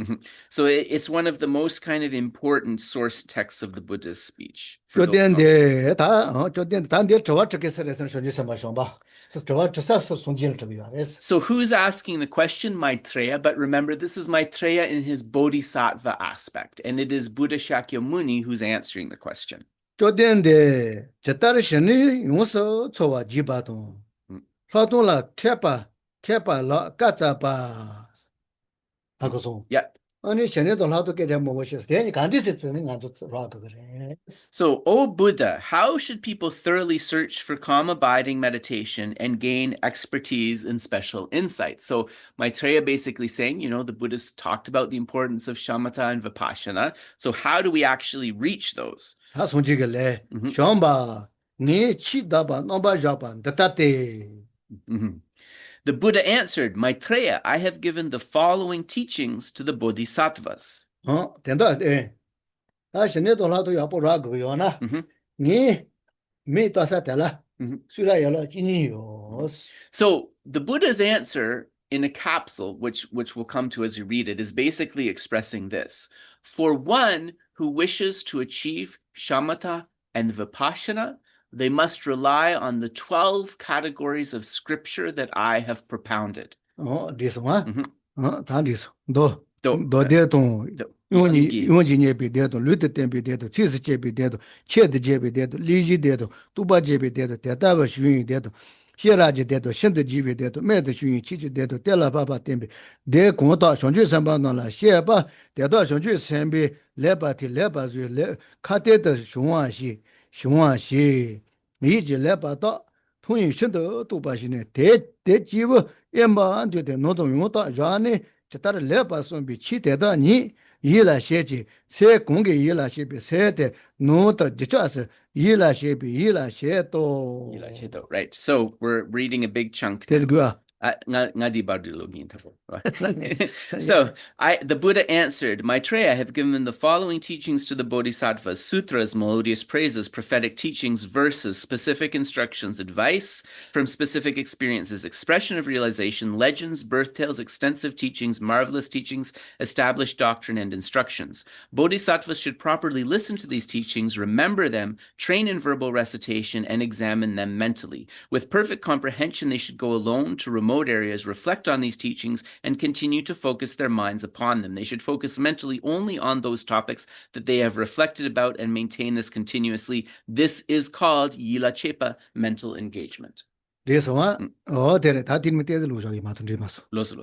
So it's one of the most kind of important source texts of the Buddha's speech. 这点的他啊，这点他的这话这个是来说你什么上吧？是这话这啥是从进了这个原来是。 So who's asking the question? Maitreya. But remember, this is Maitreya in his bodhisattva aspect, and it is Buddha Shakyamuni who's answering the question. 这点的这打的现在用是错话几把多，好多了开把了嘎杂吧，那个说。 Yeah. 啊，你现在都好多给这么些，但你看这些只能按照那个人。 So, O Buddha, how should people thoroughly search for calm abiding meditation and gain expertise in special insight? So, Maitreya basically saying, the Buddhists talked about the importance of shamatha and vipaśyanā. So, how do we actually reach those? 他从这个来，想吧，你去打吧，弄吧绕吧，得的。 The Buddha answered, Maitreya, I have given the following teachings to the bodhisattvas. 啊，等到对，他现在都老都要不绕个样呢，你没多少得了，虽然有了，今年有。 So the Buddha's answer in a capsule, which we'll come to as you read it, is basically expressing this. For one who wishes to achieve shamatha and vipaśyanā, they must rely on the 12 categories of scripture that I have propounded. 哦，这什么？他这是多都得动，用你也别得动，绿的点别得动，七十节别得动，切的节别得动，利益得动，都把节别得动，得大把虚云得动，现在就得动，现在节别得动，买的虚云七十得动，得了爸爸点别，得公道上去三把弄了，先把得到上去三别，来把提来把水来，看得的熊啊些。 熊啊些，一直来把到，同意识的都把些呢，得几个也嘛就得弄到用到，然呢，就打了来把算比起得到你，一来些去，谁公给一来些比谁的弄到就这是一来些比一来些多。 Right. So we're reading a big chunk. 这是个。 So the Buddha answered, Maitreya, I have given the following teachings to the bodhisattvas: sutras, melodious praises, prophetic teachings, verses, specific instructions, advice from specific experiences, expression of realization, legends, birth tales, extensive teachings, marvelous teachings, established doctrine, and instructions. Bodhisattvas should properly listen to these teachings, remember them, train in verbal recitation, and examine them mentally. With perfect comprehension, they should go alone to remote areas, reflect on these teachings, and continue to focus their minds upon them. They should focus mentally only on those topics that they have reflected about and maintain this continuously. This is called yila chepa, mental engagement. 这什么？哦，对了，他听没？这是路上有嘛？同志嘛说。Loso.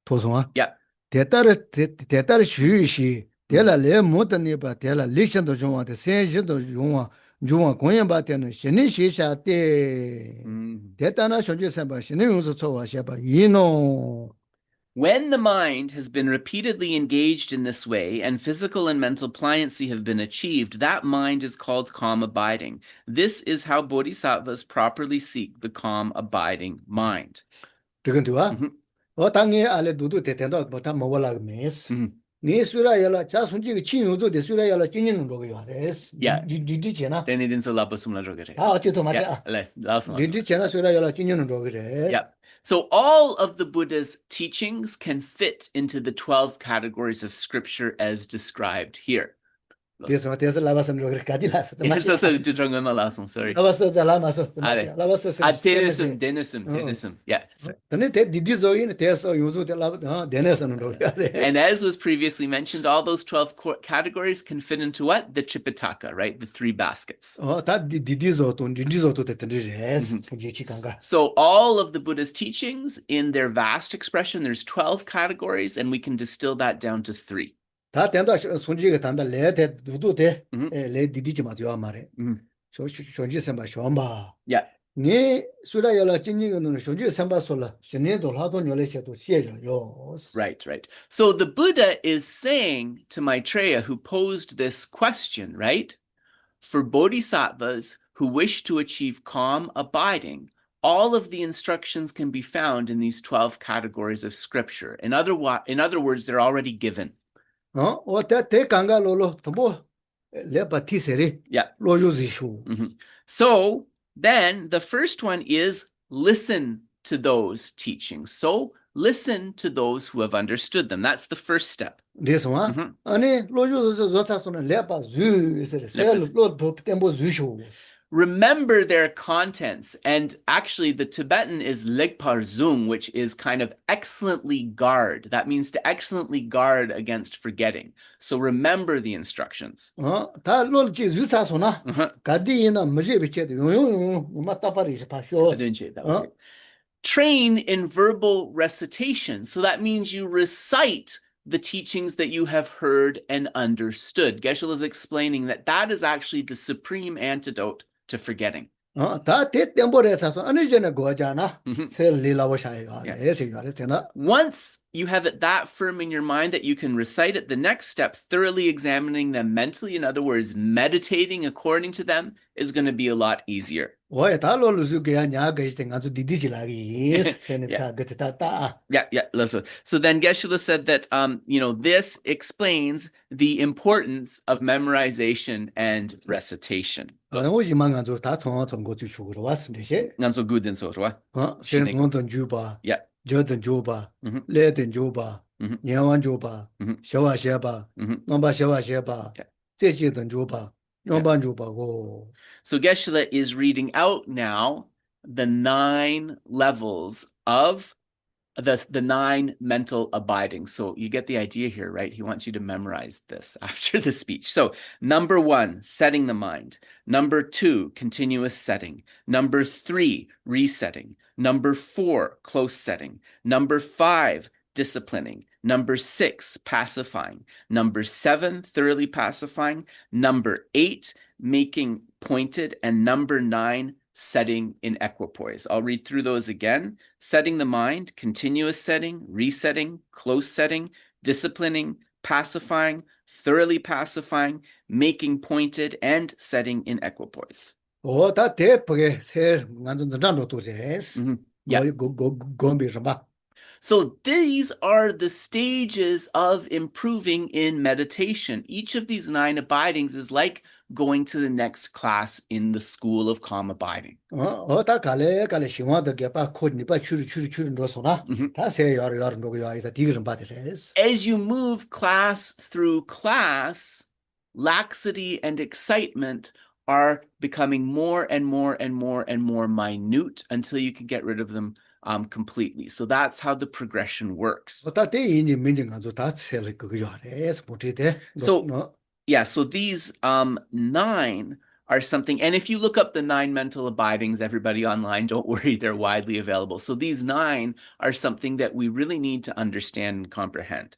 托什么？ Yeah. 得到了学习，得了来没得你吧？得了理想的用啊，得现实的用啊。 주원 공연 때는 신이 시샤 때 대단한 현재 선바 신의 용서 초와셔봐 이노 When the mind has been repeatedly engaged in this way and physical and mental pliancy have been achieved, that mind is called calm abiding. This is how bodhisattvas properly seek the calm abiding mind. 그건도와 당에 알레 두두 대대도 뭐다 먹으라 메스 네 수라야라 자 손지가 친요조데 수라야라 찐이는 거고요. Yeah. 디디잖아. Then it inso lapa sumla rogare. 어쨌든 맞아. 디디잖아 수라야라 찐이는 거그래. Yeah. So all of the Buddha's teachings can fit into the 12 categories of scripture as described here. 그래서 라바선 로그래 가디라서. Sorry. 라바서 라마서. 라바서. Denesum. Yeah. 근데 디디조인 대서 요조데 라바 데네서는 로그래. And as was previously mentioned, all those 12 categories can fit into what? The Tripitaka, right? The 3 baskets. 다 디디조도 됐던데. So all of the Buddha's teachings, in their vast expression, there's 12 categories, and we can distill that down to 3. 다 된다 손지가 단다 레데 누두데 레 디디지 마디와 말해. 손지 선바 쇼amba. Yeah. 네 수라야라 찐이거는 손지 선바솔라 신내도 하도 녀레셔도 시에요. Right. So the Buddha is saying to Maitreya, who posed this question, right? For bodhisattvas who wish to achieve calm abiding, all of the instructions can be found in these 12 categories of scripture. In other words, they're already given. Yeah. So then the first one is listen to those teachings. So listen to those who have understood them. That's the first step. This one? Remember their contents. And actually, the Tibetan is legpar zung, which is kind of excellently guard. That means to excellently guard against forgetting. So remember the instructions. Train in verbal recitation. So that means you recite the teachings that you have heard and understood. Geshe is explaining that that is actually the supreme antidote to forgetting. Once you have it that firm in your mind that you can recite it, the next step, thoroughly examining them mentally, in other words, meditating according to them, is going to be a lot easier. Yeah. So then Geshe said that this explains the importance of memorization and recitation. Yeah. Jordan Juba, Leden Juba, Yawan Juba, Shawa Sheba, Nomba Shawa Sheba, Zejidan Juba, Nomban Juba. So Geshe is reading out now the 9 levels of the 9 mental abiding. So you get the idea here, right? He wants you to memorize this after the speech. So number 1, setting the mind. Number 2, continuous setting. Number 3, resetting. Number 4, close setting. Number 5, disciplining. Number 6, pacifying. Number 7, thoroughly pacifying. Number 8, making pointed. And number 9, setting in equipoise. I'll read through those again. Setting the mind, continuous setting, resetting, close setting, disciplining, pacifying, thoroughly pacifying, making pointed, and setting in equipoise. So these are the stages of improving in meditation. Each of these 9 abidings is like going to the next class in the school of calm abiding. As you move class through class, laxity and excitement are becoming more and more and more and more minute until you can get rid of them completely. So that's how the progression works. So these 9 are something, and if you look up the 9 mental abidings, everybody online, don't worry, they're widely available. So these 9 are something that we really need to understand and comprehend.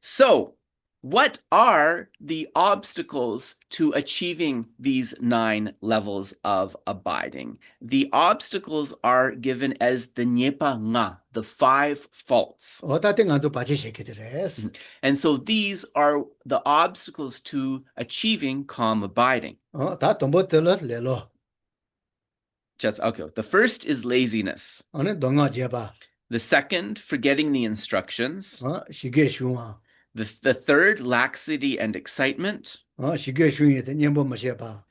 So what are the obstacles to achieving these 9 levels of abiding? The obstacles are given as the nyepa nga, the 5 faults. 어따 땡 안조 바치 시키더레스. And so these are the obstacles to achieving calm abiding. 다 돈보들러 레로. Just okay. The first is laziness. 어네 동아 제바. The second, forgetting the instructions. 시게 슈와. The third, laxity and excitement. 시게 슈이데 냠보 마셰바.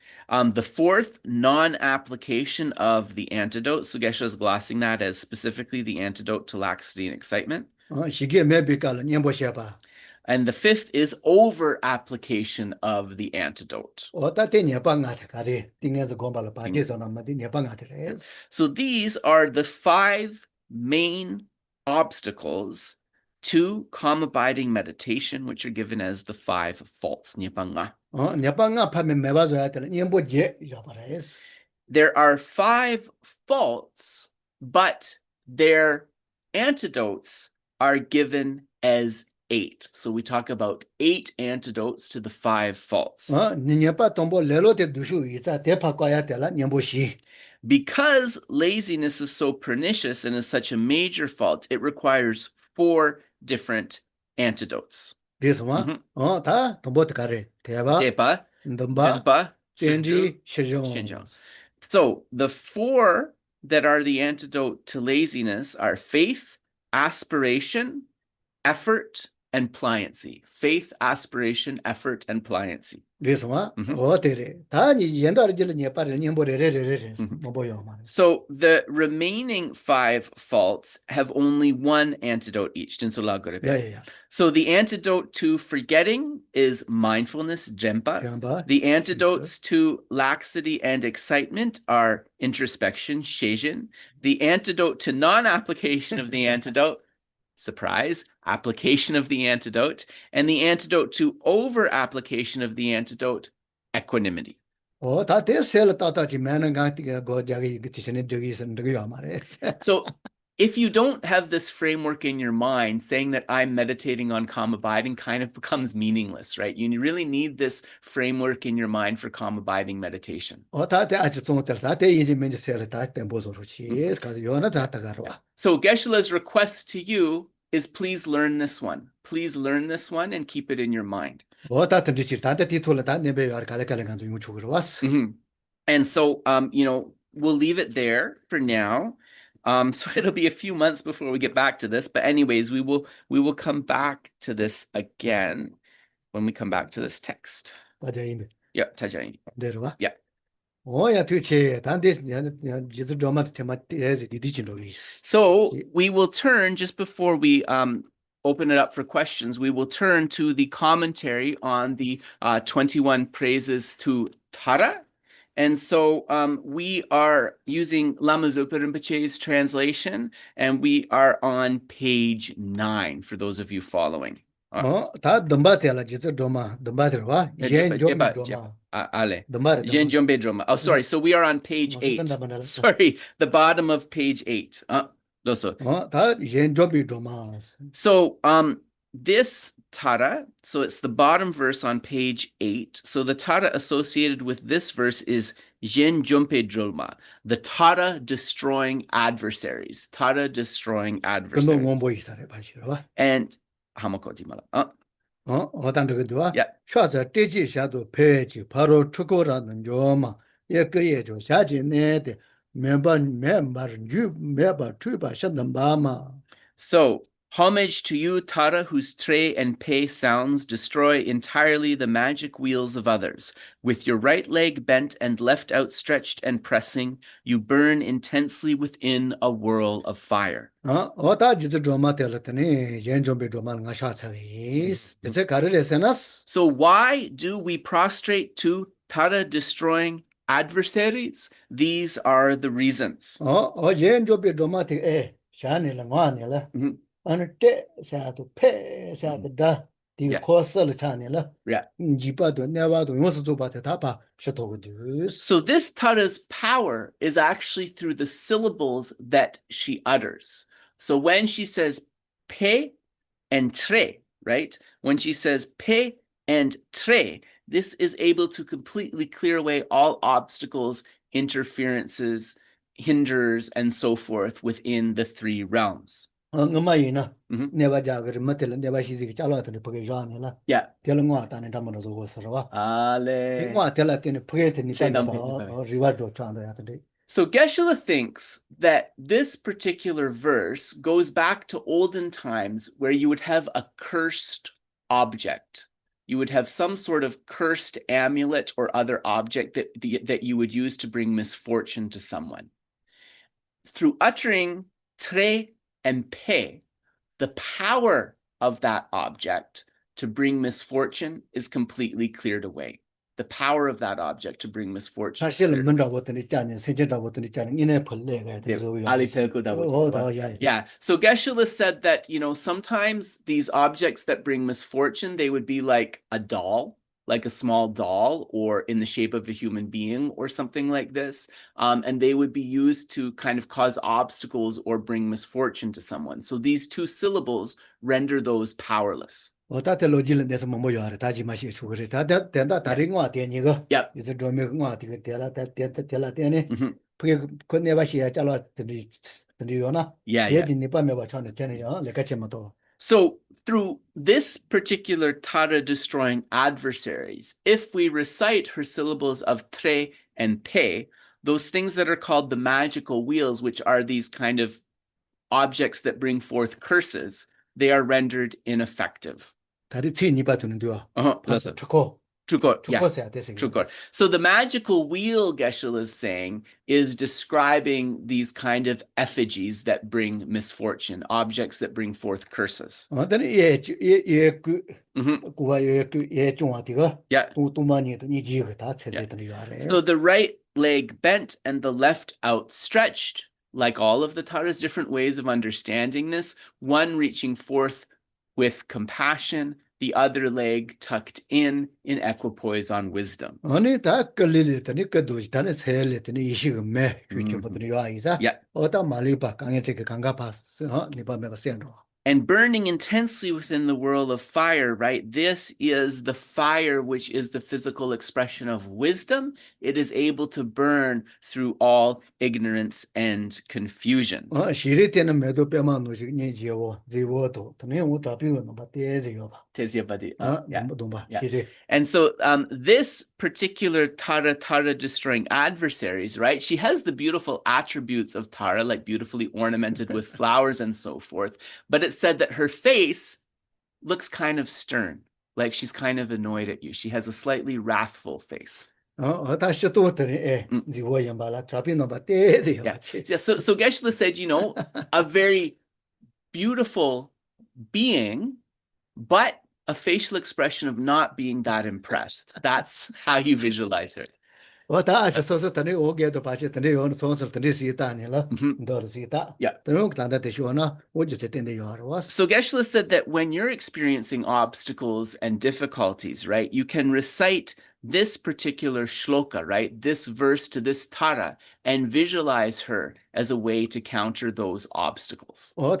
The fourth, non-application of the antidote. So Geshe is glossing that as specifically the antidote to laxity and excitement. 시게 메비칼 냠보 셰바. And the fifth is over-application of the antidote. So these are the 5 main obstacles to calm abiding meditation, which are given as the 5 faults. There are 5 faults, but their antidotes are given as 8. So we talk about 8 antidotes to the 5 faults. Because laziness is so pernicious and is such a major fault, it requires 4 different antidotes. Tepa, Dempa, Shinjo. So the 4 that are the antidote to laziness are faith, aspiration, effort, and pliancy. Faith, aspiration, effort, and pliancy. So the remaining 5 faults have only 1 antidote each. So the antidote to forgetting is mindfulness, Jempa. The antidotes to laxity and excitement are introspection, Shejin. The antidote to non-application of the antidote, surprise, application of the antidote, and the antidote to over-application of the antidote, equanimity. So if you don't have this framework in your mind, saying that I'm meditating on calm abiding kind of becomes meaningless, right? You really need this framework in your mind for calm abiding meditation. So Geshe-la's request to you is please learn this one. Please learn this one and keep it in your mind. And so, we'll leave it there for now. So it'll be a few months before we get back to this. But anyways, we will come back to this again when we come back to this text. Yeah, Tajaini. Yeah. So we will turn, just before we open it up for questions, we will turn to the commentary on the 21 praises to Tara. And so we are using Lama Zopa Rinpoche's translation, and we are on page 9 for those of you following. Oh, sorry. So we are on page 8. Sorry, the bottom of page 8. So this Tara, so it's the bottom verse on page 8. So the Tara associated with this verse is Yen Jumpe Drulma, the Tara destroying adversaries. Tara destroying adversaries. And Hamakoti Mala. Yeah. So homage to you, Tara, whose tre and pe sounds destroy entirely the magic wheels of others. With your right leg bent and left outstretched and pressing, you burn intensely within a whirl of fire. So why do we prostrate to Tara destroying adversaries? These are the reasons. So this Tara's power is actually through the syllables that she utters. So when she says pe and tre, right? When she says pe and tre, this is able to completely clear away all obstacles, interferences, hinders, and so forth within the three realms. ngama Mhm. never jagger matel never she's a chalot and pugajana. Yeah. Tell what and Damanos was Ale. what tell it in a pret in Che or river chanda at the day. So Geshe thinks that this particular verse goes back to olden times where you would have a cursed object. You would have some sort of cursed amulet or other object that you would use to bring misfortune to someone. Through uttering tre and pe, the power of that object to bring misfortune is completely cleared away. The power of that object to bring misfortune. Yeah. So Geshe said that, sometimes these objects that bring misfortune, they would be like a doll, like a small doll, or in the shape of a human being or something like this. And they would be used to kind of cause obstacles or bring misfortune to someone. So these two syllables render those powerless. Yep. So through this particular Tara destroying adversaries, if we recite her syllables of tre and pe, those things that are called the magical wheels, which are these kind of objects that bring forth curses, they are rendered ineffective. Listen. True. So the magical wheel, Geshe is saying, is describing these kind of effigies that bring misfortune, objects that bring forth curses. Yeah. So the right leg bent and the left outstretched, like all of the Tara's different ways of understanding this, one reaching forth with compassion, the other leg tucked in equipoise on wisdom. And burning intensely within the whirl of fire, right? This is the fire, which is the physical expression of wisdom. It is able to burn through all ignorance and confusion. And so this particular Tara destroying adversaries, right? She has the beautiful attributes of Tara, like beautifully ornamented with flowers and so forth. But it's said that her face looks kind of stern, like she's kind of annoyed at you. She has a slightly wrathful face. So Geshe said, a very beautiful being, but a facial expression of not being that impressed. That's how you visualize her. So Geshe said that when you're experiencing obstacles and difficulties, right, you can recite this particular shloka, right, this verse to this Tara, and visualize her as a way to counter those obstacles. And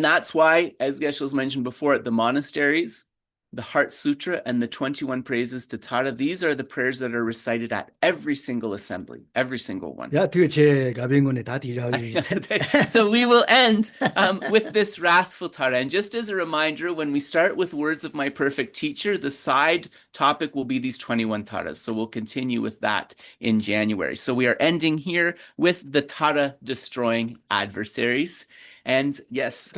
that's why, as Geshe mentioned before, at the monasteries, the Heart Sutra and the 21 praises to Tara, these are the prayers that are recited at every single assembly, every single one. So we will end with this wrathful Tara. And just as a reminder, when we start with words of my perfect teacher, the side topic will be these 21 Taras. So we'll continue with that in January. So we are ending here with the Tara destroying adversaries. And yes.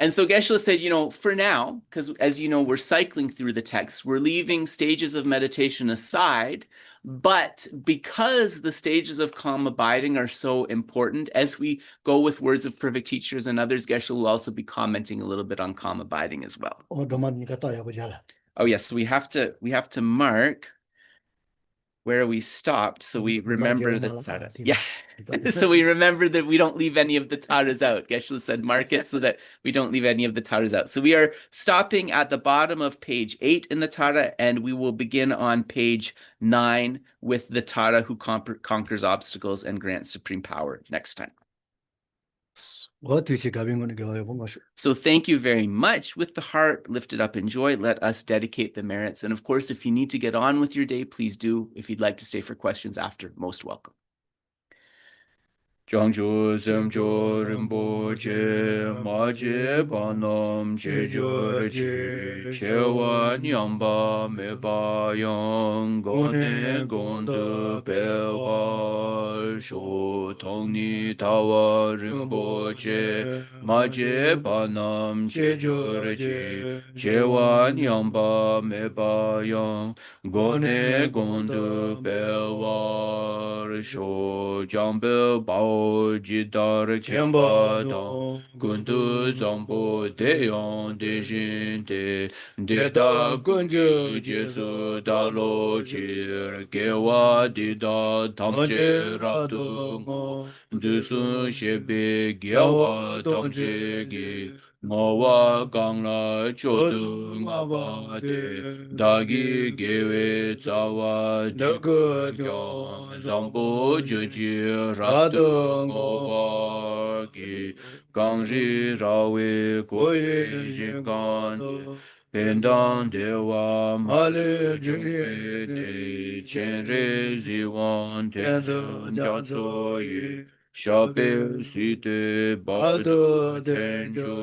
And so Geshe said, for now, because as you know, we're cycling through the text, we're leaving stages of meditation aside, but because the stages of calm abiding are so important, as we go with words of perfect teachers and others, Geshe will also be commenting a little bit on calm abiding as well. Oh yes, so we have to mark where we stopped, so we remember the tara. Yeah. Yeah. So we remember that we don't leave any of the taras out. Geshe said mark it so that we don't leave any of the taras out. So we are stopping at the bottom of page 8 in the tara, and we will begin on page 9 with the tara who conquers obstacles and grants supreme power next time. So thank you very much. With the heart lifted up in joy, let us dedicate the merits. And of course, if you need to get on with your day, please do. If you'd like to stay for questions after, most welcome. Jangjo zemjo rinpoche maje panom jejo reche chewa nyamba meba yang gone gonde pewa sho tongni tawa rinpoche maje panam jejo reche chewa nyamba meba yang gone gonde pewa sho jambe bao jidar kemba dang gundu zambo deyon dejin de da gunju jesu dalo chir gewa dida tamche rabdu dusun shebe gewa tamche gi Ngowa gangla chodu ngaba de dagi gewe tsawa diga gyan zambo juji ratu ngoba gi gangri rawe goye jikan pendang dewa male jungwe de chenre ziwan tenzen jatso yi Shape site bada tenjo.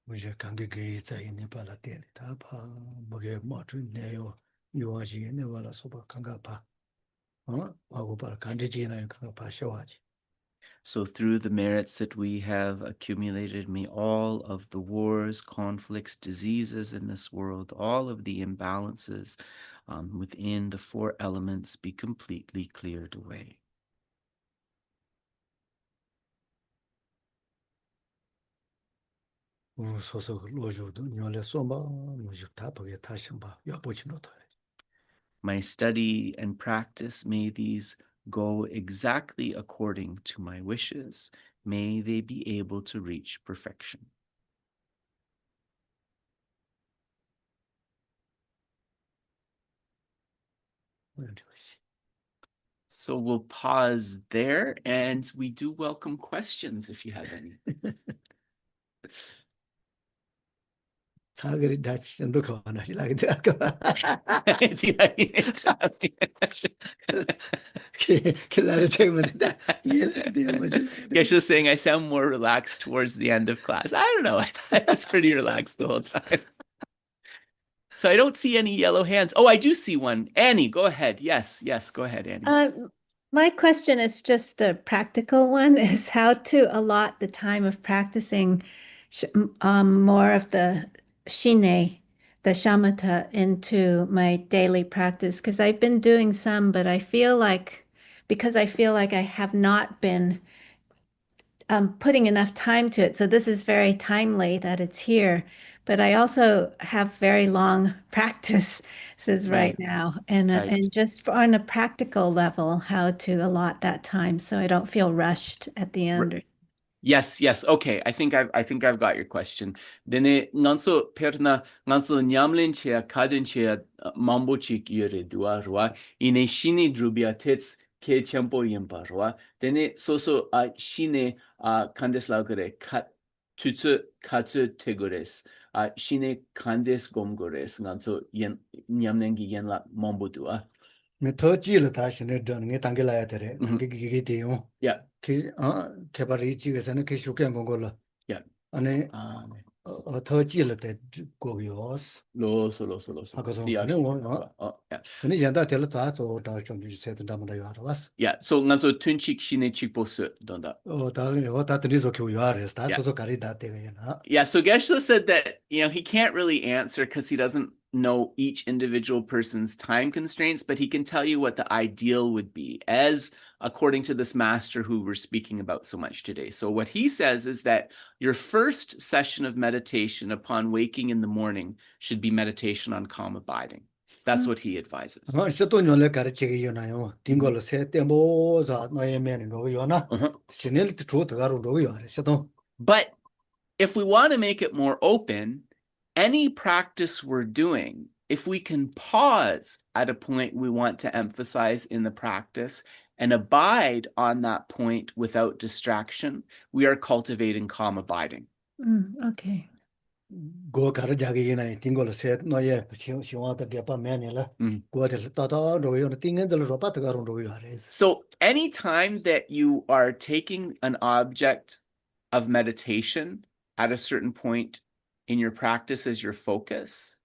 Muje kange ge zai ne pala tian ta pa muge ma chu ne yo yo ji ne wala so ba kanga pa ha go par kanji ji na kanga pa shawa ji. So through the merits that we have accumulated, may all of the wars, conflicts, diseases in this world, all of the imbalances within the 4 elements be completely cleared away. My study and practice, may these go exactly according to my wishes. May they be able to reach perfection. So we'll pause there, and we do welcome questions if you have any. 사그리 다치도 거나 시라게 Geshe is saying I sound more relaxed towards the end of class. I don't know. I thought I was pretty relaxed the whole time. So I don't see any yellow hands. Oh, I do see one. Annie, go ahead. Yes, go ahead, Annie. My question is just a practical one, is how to allot the time of practicing more of the shine, the shamatha, into my daily practice. Because I've been doing some, but I feel like, because I feel like I have not been putting enough time to it. So this is very timely that it's here. But I also have very long practices right now, and just on a practical level, how to allot that time so I don't feel rushed at the end. Yes. Okay. I think I've got your question. Dene nganso perna nganso nyamlin che kadin che mambo chik yure dua rwa ine shini drubia tets ke champo yempa rwa dene soso shine kandes laugare kat tutsu katsu tegures shine kandes gomgores nganso yen nyamlengi yen la mambo dua. Me thoji la ta shine don nge tangela ya tere nge gi de yo. Yeah. Ke khebari ji ge san ke shukyan gongol. Yeah. Ane thoji la te go yos. Lo. Yeah, so nganso tunchik shine chikposu donda. Yeah, so Geshe said that he can't really answer because he doesn't know each individual person's time constraints, but he can tell you what the ideal would be, as according to this master who we're speaking about so much today. So what he says is that your first session of meditation upon waking in the morning should be meditation on calm abiding. That's what he advises. 시도녀를 가르치기 요나요. 딩걸 세 때모자 너의 면이 로요나. 신일 주도가로 로요. 시도. But if we want to make it more open, any practice we're doing, if we can pause at a point we want to emphasize in the practice and abide on that point without distraction, we are cultivating calm abiding. Okay. Go 가르자기 요나이 딩걸 세 너의 시와도 개파 면이라. 고들 따다 로요 띵엔들 로바트가로 로요. So anytime that you are taking an object of meditation at a certain point in your practice as your focus,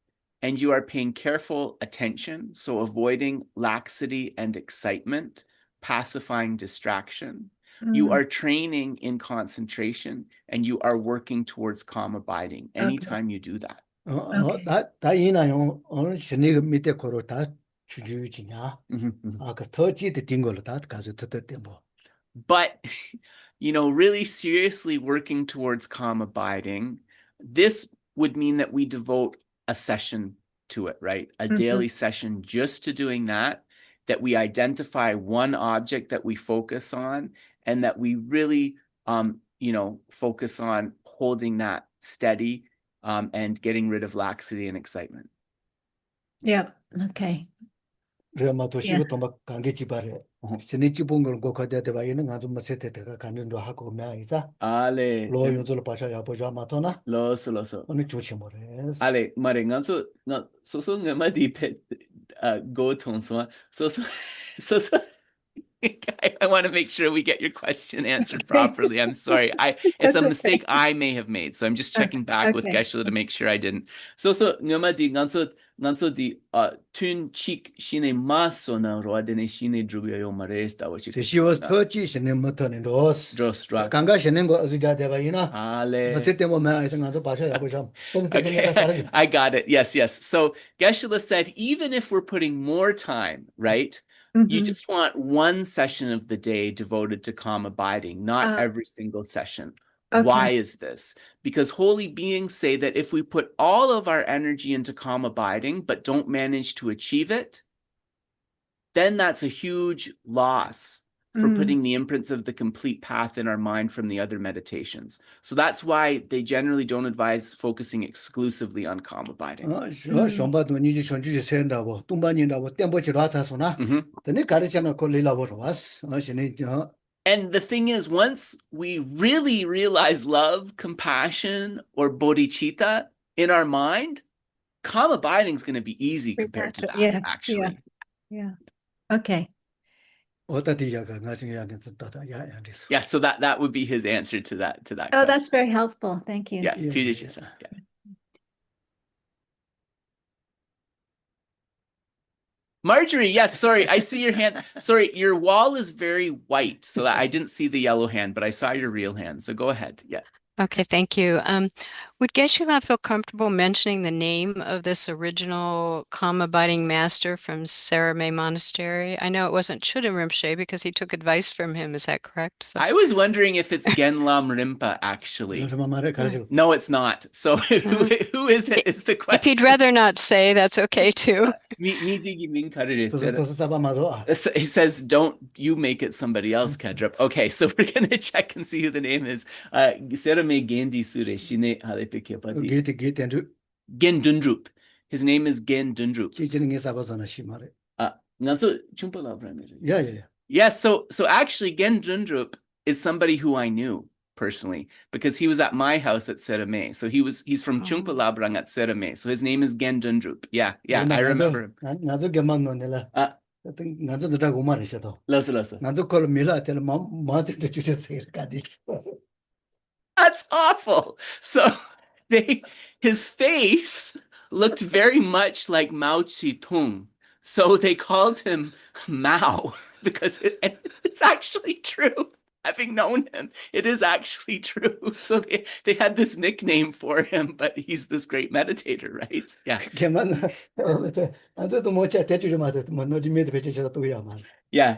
and you are paying careful attention, so avoiding laxity and excitement, pacifying distraction, you are training in concentration, and you are working towards calm abiding anytime you do that. 다 이나요. 오늘 신이 밑에 거로 다 주주지냐. 그 터지도 딩걸 다 가서 듣대 뭐. But, you know, really seriously working towards calm abiding, this would mean that we devote a session to it, right? A daily session just to doing that, that we identify one object that we focus on, and that we really, you know, focus on holding that steady and getting rid of laxity and excitement. Yeah. Okay. 그래마도 시부터 막 관계 지발에 신이 지본 걸 고가대대 바이는 아주 마세테가 가는도 하고 매이자 Ale. 로 요절 바샤야 보자 마토나 Loso. 오늘 주치 모레스 Ale, mare nganso so ngama di pet go tong so. I want to make sure we get your question answered properly. I'm sorry. It's a mistake I may have made. So I'm just checking back with Geshe to make sure I didn't. So ngama di nganso di tun chik shine maso na ro adene shine drubyo yo mares da wachi. she was purchased in Mutton Ross. Kanga Shenengo Azuja Devaina. Ale. That's it, I think that's a Pasha. Okay, I got it. Yes. So Geshe said, even if we're putting more time, right? You just want one session of the day devoted to calm abiding, not every single session. Okay. Why is this? Because holy beings say that if we put all of our energy into calm abiding, but don't manage to achieve it, then that's a huge loss for putting the imprints of the complete path in our mind from the other meditations. So that's why they generally don't advise focusing exclusively on calm abiding. And the thing is, once we really realize love, compassion, or bodhicitta in our mind, calm abiding is going to be easy compared to that, actually. Yeah. Okay. Yeah, so that would be his answer to that Oh, question. that's very helpful. Thank you. Yeah. Marjorie, yes, sorry, I see your hand. Sorry, your wall is very white, so that I didn't see the yellow hand, but I saw your real hand. So go ahead. Yeah. Okay, thank you. Would Geshe feel comfortable mentioning the name of this original calm abiding master from Saramay Monastery? I know it wasn't Chudim Rinpoche because he took advice from him. Is that correct? So. I was wondering if it's Genlam Rinpa, actually. No, it's not. So who is it is the question. If he'd rather not say, that's okay too. He says, don't you make it somebody else, Kedrup. Okay, so we're going to check and see who the name is. Gen Dundrup. His name is Gen Dundrup. Yeah, so actually Gen Dundrup is somebody who I knew personally because he was at my house at Saramay. So he's from Chungpa Labrang at Saramay. So his name is Gen Dundrup. Yeah, I remember him. That's awful. So his face looked very much like Mao Zedong. So they called him Mao because it's actually true. having known him, it is actually true. So they had this nickname for him, but he's this great meditator, right? Yeah.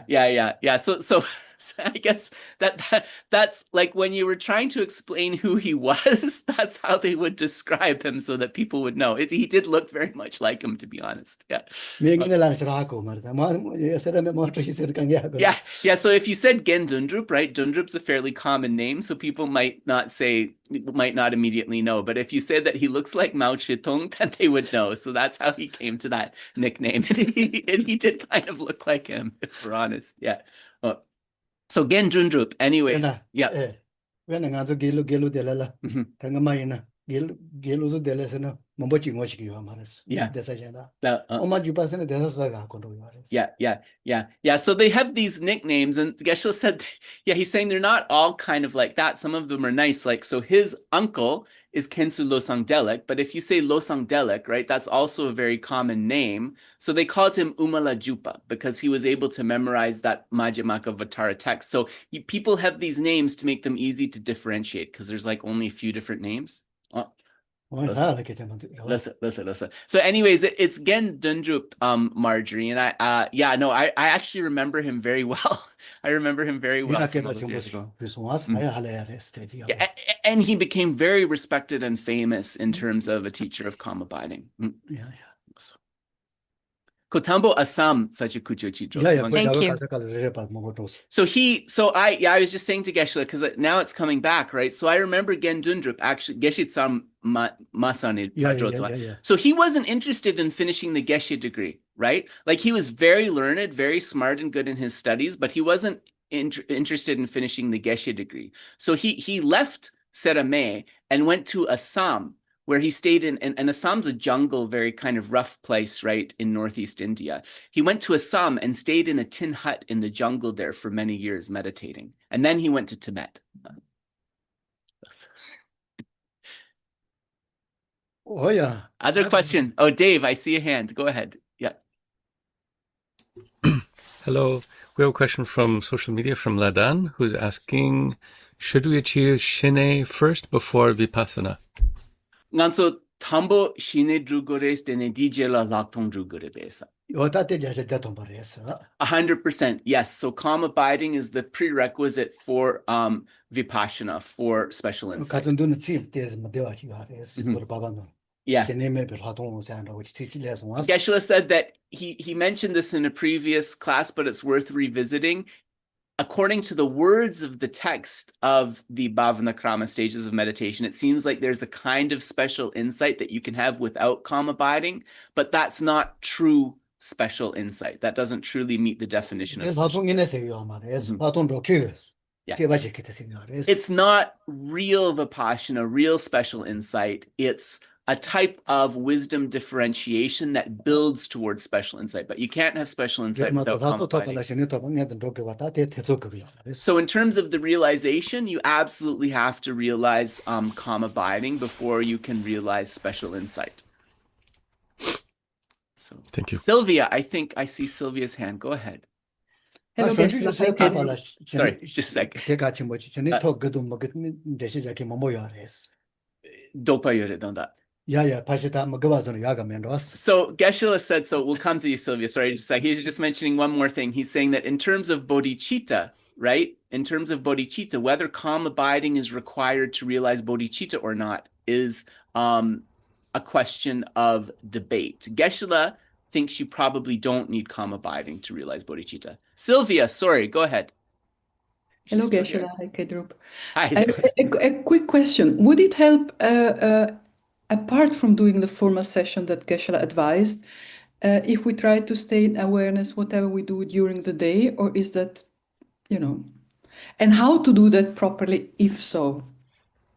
Yeah. So I guess that's like when you were trying to explain who he was, that's how they would describe him so that people would know. He did look very much like him, to be honest. Yeah. Yeah. So if you said Gen Dundrup, right? Dundrup's a fairly common name, so people might not immediately know. But if you said that he looks like Mao Zedong, then they would know. So that's how he came to that nickname. And he did kind of look like him, if we're honest. Yeah. So Gen Dundrup, anyways. Yeah. Yeah. So they have these nicknames, and Geshe said, he's saying they're not all kind of like that. Some of them are nice. Like, so his uncle is Khensu Losang Delek, but if you say Losang Delek, right, that's also a very common name. So they called him Umala Jupa because he was able to memorize that Madhyamaka text. So people have these names to make them easy to differentiate because there's like only a few different names. Listen. So anyways, it's Gen Dundrup, Marjorie, and I actually remember him very well. I remember him very well from all those years ago. And he became very respected and famous in terms of a teacher of calm abiding. Kotambo Assam Thank you. I was just saying to Geshe, because now it's coming back, right? So I remember Gen Dundrup, actually, Geshe Tsam Masani. So he wasn't interested in finishing the Geshe degree, right? Like he was very learned, very smart and good in his studies, but he wasn't interested in finishing the Geshe degree. So he left Serame and went to Assam, where he stayed and Assam's a jungle, very kind of rough place, right, in northeast India. He went to Assam and stayed in a tin hut in the jungle there for many years, meditating. And then he went to Tibet. Oh, yeah. Other question. Oh, Dave, I see a hand. Go ahead. Yeah. Hello. We have a question from social media from Ladan, who's asking, should we achieve Shine first before Vipassana? Nganso tambo shine drugores dene dijela laktong drugore besa. 100%, yes. So calm abiding is the prerequisite for vipassana, for special insight. Yeah. Geshe said that he mentioned this in a previous class, but it's worth revisiting. According to the words of the text of the Bhāvanākrama stages of meditation, it seems like there's a kind of special insight that you can have without calm abiding, but that's not true special insight. That doesn't truly meet the definition of special insight. It's not real vipassana, real special insight. It's a type of wisdom differentiation that builds towards special insight, but you can't have special insight without calm abiding. So in terms of the realization, you absolutely have to realize calm abiding before you can realize special insight. So thank you. Sylvia, I think I see Sylvia's hand. Go ahead. Hello, Sorry, just a second. So Geshe said, so we'll come to you, Sylvia. Sorry, he's just mentioning one more thing. He's saying that in terms of bodhicitta, right? In terms of bodhicitta, whether calm abiding is required to realize bodhicitta or not is a question of debate. Geshe thinks you probably don't need calm abiding to realize bodhicitta. Sylvia, sorry, go ahead. Hello, Geshe. Hi, Ngodrup. Hi. A quick question. Would it help, apart from doing the formal session that Geshe advised, if we try to stay in awareness, whatever we do during the day, or is that, and how to do that properly, if so?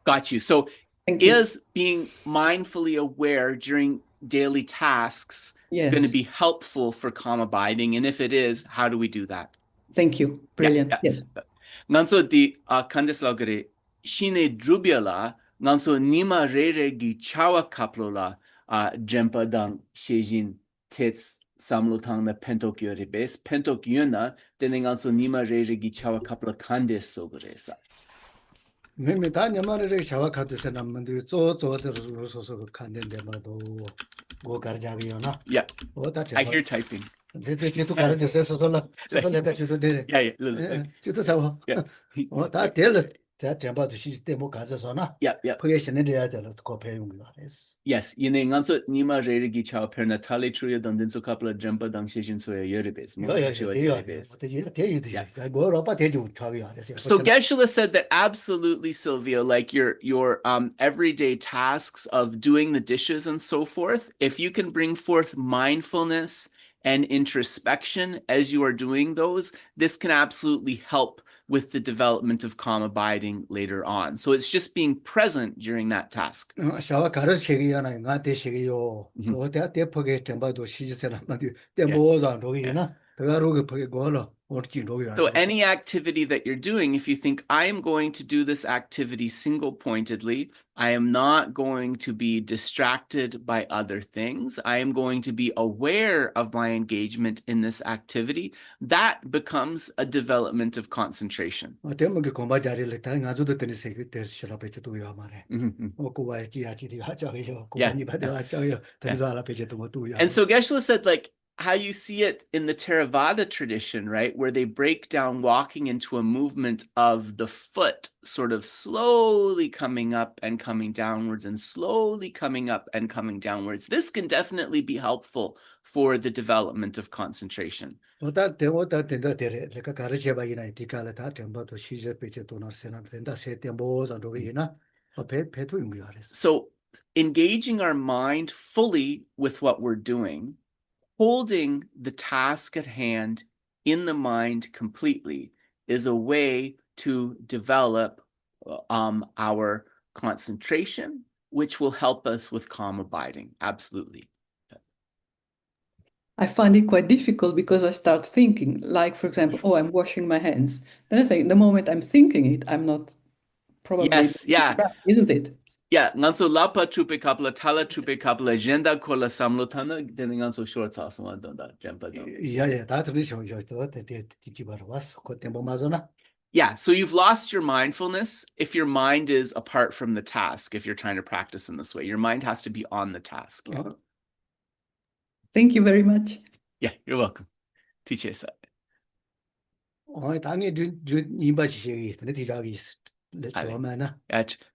Got you. So is being mindfully aware during daily tasks going to be helpful for calm abiding? And if it is, how do we do that? Thank you. Brilliant. Yes. Nganso di kandeslagare shine drubyala nganso nima rere gi chawa kaplola jempa dang shejin tets samlutang na pentok yorebes, pentok yuna, dening also nima regi chawa kapla kandes sobresa. 매매 다 녀마를 샤와 카드세 남는데 쪼쪼들어서서 칸덴데 마도 뭐 가르자기요나. Yeah, 뭐다 I hear typing. 또 가르쳐서 소소라 소소래가 주도 돼. Yeah, little. 주도 사고. Yeah. 다 될. 자 temba도 시스템 가져서나. Yeah. 포에션에 돼야 될 코페용 거라스. Yes, yine nganso nima regi chawa per natale truya dan so kapla jumpa dang shejin soya yorebes. So Geshe said that absolutely, Sylvia, like your everyday tasks of doing the dishes and so forth, if you can bring forth mindfulness and introspection as you are doing those, this can absolutely help with the development of calm abiding later on. So it's just being present during that task. 샤와 가르치기야나 nga 대시기요. 그때 대포게 temba도 시지세라마디 tem보자 로이나. 그가로게 포게 고라. So any activity that you're doing, if you think, I am going to do this activity single-pointedly, I am not going to be distracted by other things, I am going to be aware of my engagement in this activity, that becomes a development of concentration. And so Geshe said, like, how you see it in the Theravada tradition, right? Where they break down walking into a movement of the foot sort of slowly coming up and coming downwards and slowly coming up and coming downwards. This can definitely be helpful for the development of concentration. So engaging our mind fully with what we're doing, holding the task at hand in the mind completely, is a way to develop our concentration, which will help us with calm abiding. Absolutely. I find it quite difficult because I start thinking, like, for example, oh, I'm washing my hands. Then I think the moment I'm thinking it, I'm not probably. Yes, yeah. Isn't it? Yeah, nganso lapa trupe kapla tala trupe kapla agenda kola samlutana then nganso short sauce one da jumpa. Yeah, so you've lost your mindfulness if your mind is apart from the task, if you're trying to practice in this way. Your mind has to be on the task. Yeah. Thank you very much. Yeah, you're welcome. Teacher said.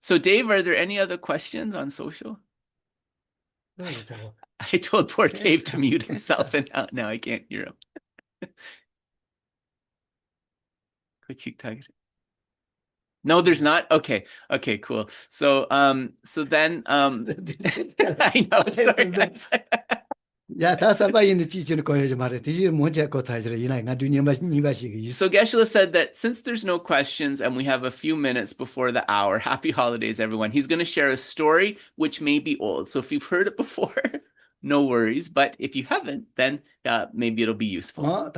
So Dave, are there any other questions on social? I told poor Dave to mute himself and now I can't hear him. No, there's not. Okay, cool. So then I know. Sorry. So Geshe said that since there's no questions and we have a few minutes before the hour, happy holidays, everyone. He's going to share a story which may be old. So if you've heard it before, no worries. But if you haven't, then maybe it'll be useful. And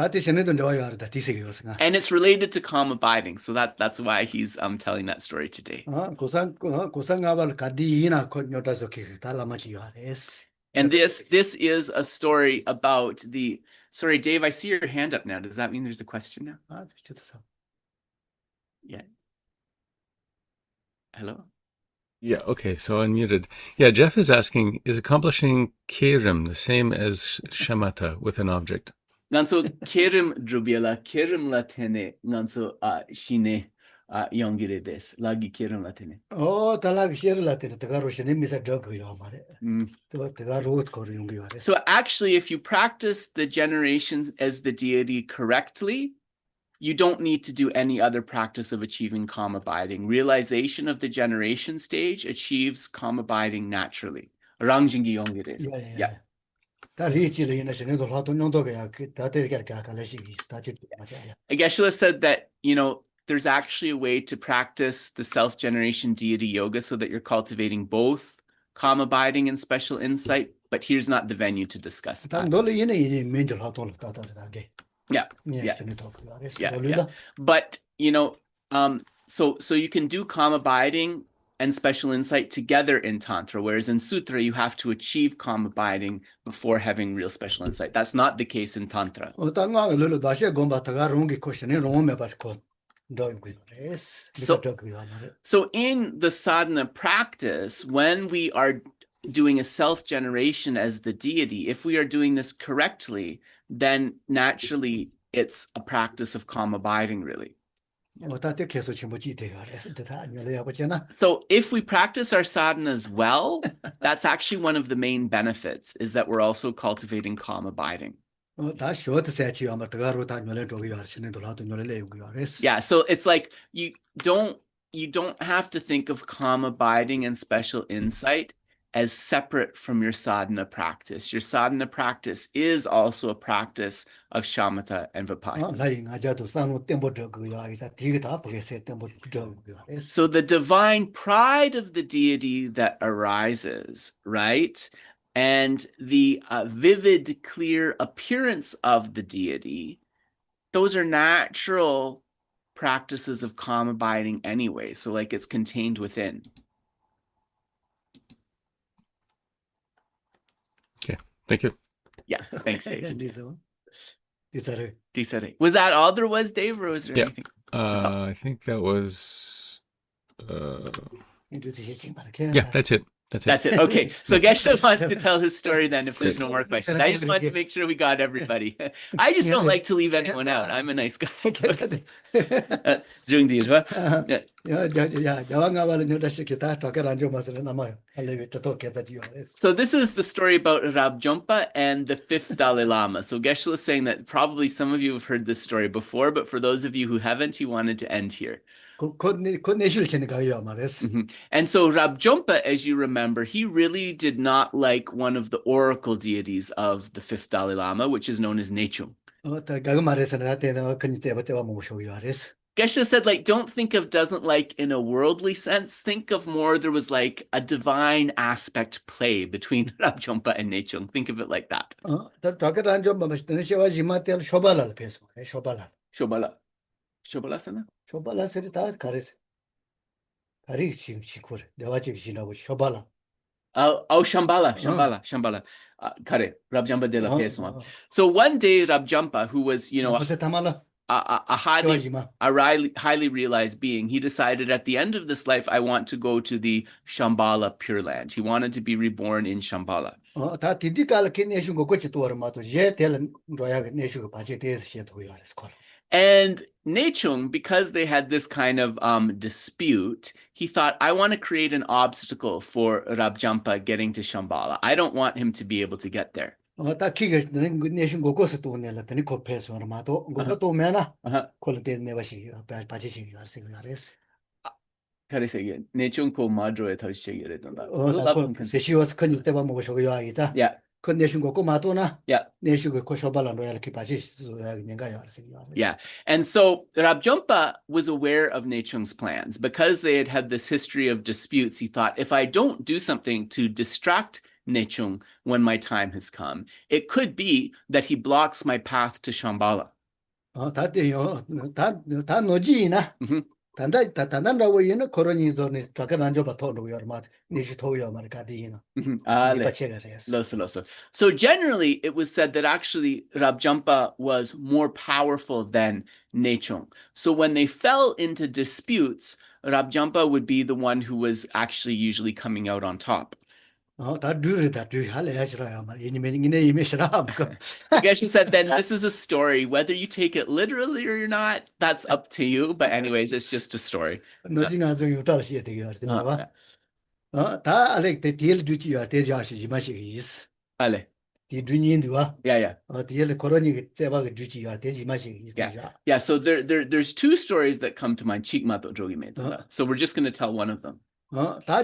it's related to calm abiding. So that's why he's telling that story today. And this is a story about the. Sorry, Dave, I see your hand up now. Does that mean there's a question now? Yeah. Hello? Yeah, okay, so unmuted. Yeah, Jeff is asking, is accomplishing kerim the same as shamatha with an object? Nganso kerim drubiela, kerim latene, nganso shine yongire des, lagi kerim latene. Oh, talag share latene, tagaro shine misa job So actually, if you practice the generations as the deity correctly, you don't need to do any other practice of achieving calm abiding. Realization of the generation stage achieves calm abiding naturally. Rangjingi yongire. Yeah. Geshe said that, there's actually a way to practice the self-generation deity yoga so that you're cultivating both calm abiding and special insight, but here's not the venue to discuss that. Yeah. But, so you can do calm abiding and special insight together in Tantra, whereas in Sutra, you have to achieve calm abiding before having real special insight. That's not the case in Tantra. So in the sadhana practice, when we are doing a self-generation as the deity, if we are doing this correctly, then naturally it's a practice of calm abiding, really. So if we practice our sadhanas well, that's actually one of the main benefits, is that we're also cultivating calm abiding. Yeah, so it's like you don't have to think of calm abiding and special insight as separate from your sadhana practice. Your sadhana practice is also a practice of shamatha and vipaśyanā. So the divine pride of the deity that arises, right? And the vivid, clear appearance of the deity, those are natural practices of calm abiding anyway. So like it's contained within. Okay, thank you. Yeah, thanks, Dave. Is Was that all there was, Dave, or was there anything? I think that was... yeah, that's it. That's it. Okay. So Geshe wants to tell his story then if there's no more questions. I just wanted to make sure we got everybody. I just don't like to leave anyone out. I'm a nice guy. So this is the story about Rabjompa and the fifth Dalai Lama. So Geshe is saying that probably some of you have heard this story before, but for those of you who haven't, he wanted to end here. And so Rabjompa, as you remember, he really did not like one of the oracle deities of the fifth Dalai Lama, which is known as Nechung. Geshe said, like, don't think of doesn't like in a worldly sense. Think of more, there was like a divine aspect play between Rabjompa and Nechung. Think of it like that. Shobala. Shobalasana? Oh, Shambhala. Kare, Rabjompa de la Peswa. So one day, Rabjompa, who was, a highly realized being, he decided at the end of this life, I want to go to the Shambhala Pure Land. He wanted to be reborn in Shambhala. And Nechung, because they had this kind of dispute, he thought, I want to create an obstacle for Rabjompa getting to Shambhala. I don't want him to be able to get there. Nechung ko madro e yeah. Yeah. And so Rabjompa was aware of Nechung's plans. Because they had this history of disputes, he thought, if I don't do something to distract Nechung when my time has come, it could be that he blocks my path to Shambhala. So generally, it was said that actually Rabjompa was more powerful than Nechung. So when they fell into disputes, Rabjompa would be the one who was actually usually coming out on top. So Geshe said, then this is a story. Whether you take it literally or not, that's up to you. But anyways, it's just a story. Yeah. So there's two stories that come to mind. So we're just going to tell one of them. So at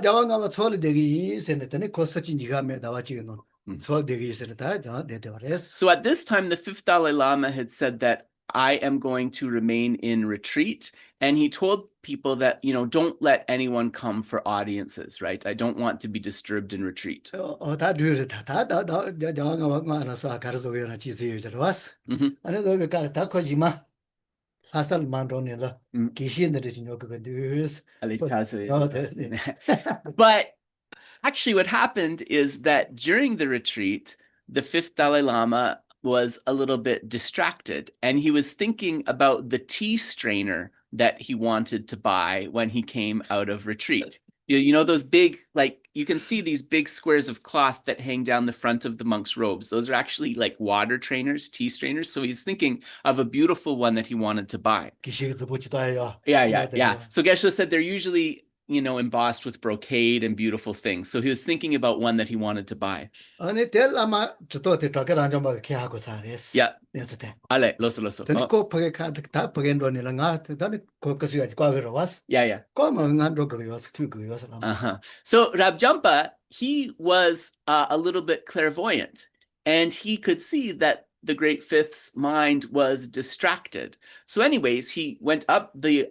this time, the fifth Dalai Lama had said that I am going to remain in retreat. And he told people that, don't let anyone come for audiences, right? I don't want to be disturbed in retreat. 하산 만론이라 귀신들이 지금 그거 뉴스. But actually, what happened is that during the retreat, the fifth Dalai Lama was a little bit distracted, and he was thinking about the tea strainer that he wanted to buy when he came out of retreat. You know those big, like, you can see these big squares of cloth that hang down the front of the monks' robes. Those are actually like water trainers, tea strainers. So he's thinking of a beautiful one that he wanted to buy. Yeah. So Geshe said they're usually, you know, embossed with brocade and beautiful things. So he was thinking about one that he wanted to buy. 아니 델라마 저도 저거랑 하고 사res. Yeah. Yes, 돼. Ale, loso. 더 꼭 보게 다 보게 논이랑 가. 더는 그것이 과거로 왔어. Yeah. 꼬만 한로 그거서 그거서. So Rabjampa, he was a little bit clairvoyant, and he could see that the Great Fifth's mind was distracted. So anyways, he went up the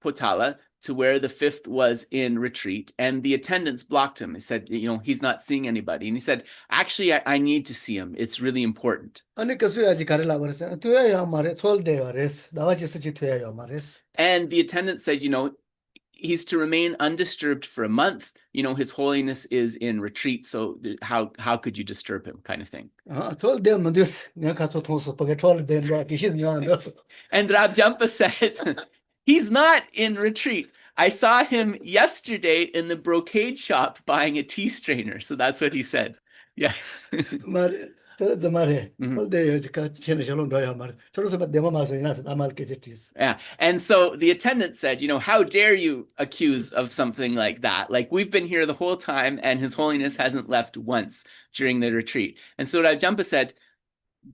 potala to where the fifth was in retreat, and the attendants blocked him. He said, you know, he's not seeing anybody. And he said, actually, I need to see him. It's really important. 아니 그수야지 가려고 그랬어. 투야야 말에 솔대요레스. 나와지 쓰지 투야야 말레스. And the attendant said, you know, he's to remain undisturbed for a month. You know, His Holiness is in retreat, so how could you disturb him, kind of thing. 아, 솔대면 됐어. 내가 가서 통수 보게 솔대는 귀신이야. And Rabjampa said, he's not in retreat. I saw him yesterday in the brocade shop buying a tea strainer. So that's what he said. Yeah. 말 저저 말해. 솔대요. 그 전에 저런 거야 말. 저런서 내가 마서 이나서 아말 깨졌지. Yeah. And so the attendant said, you know, how dare you accuse of something like that? Like, we've been here the whole time and His Holiness hasn't left once during the retreat. And so Rabjampa said,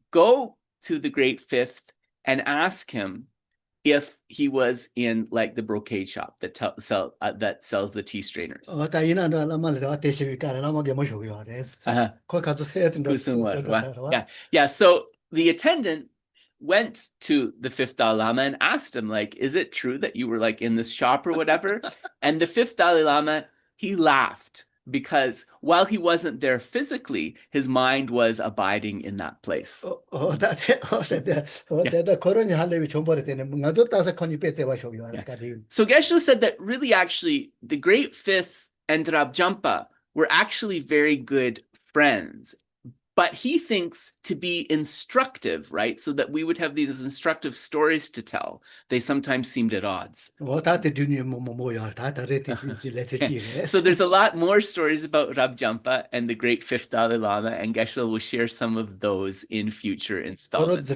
go to the Great Fifth and ask him if he was in like the brocade shop that sells the tea strainers. Yeah. So the attendant went to the fifth Dalai Lama and asked him, like, is it true that you were like in this shop or whatever? And the fifth Dalai Lama, he laughed, because while he wasn't there physically, his mind was abiding in that place. So Geshe said that really, actually, the Great Fifth and Rabjampa were actually very good friends. But he thinks to be instructive, right? So that we would have these instructive stories to tell. They sometimes seemed at odds. So there's a lot more stories about Rabjampa and the Great Fifth Dalai Lama, and Geshe will share some of those in future installments.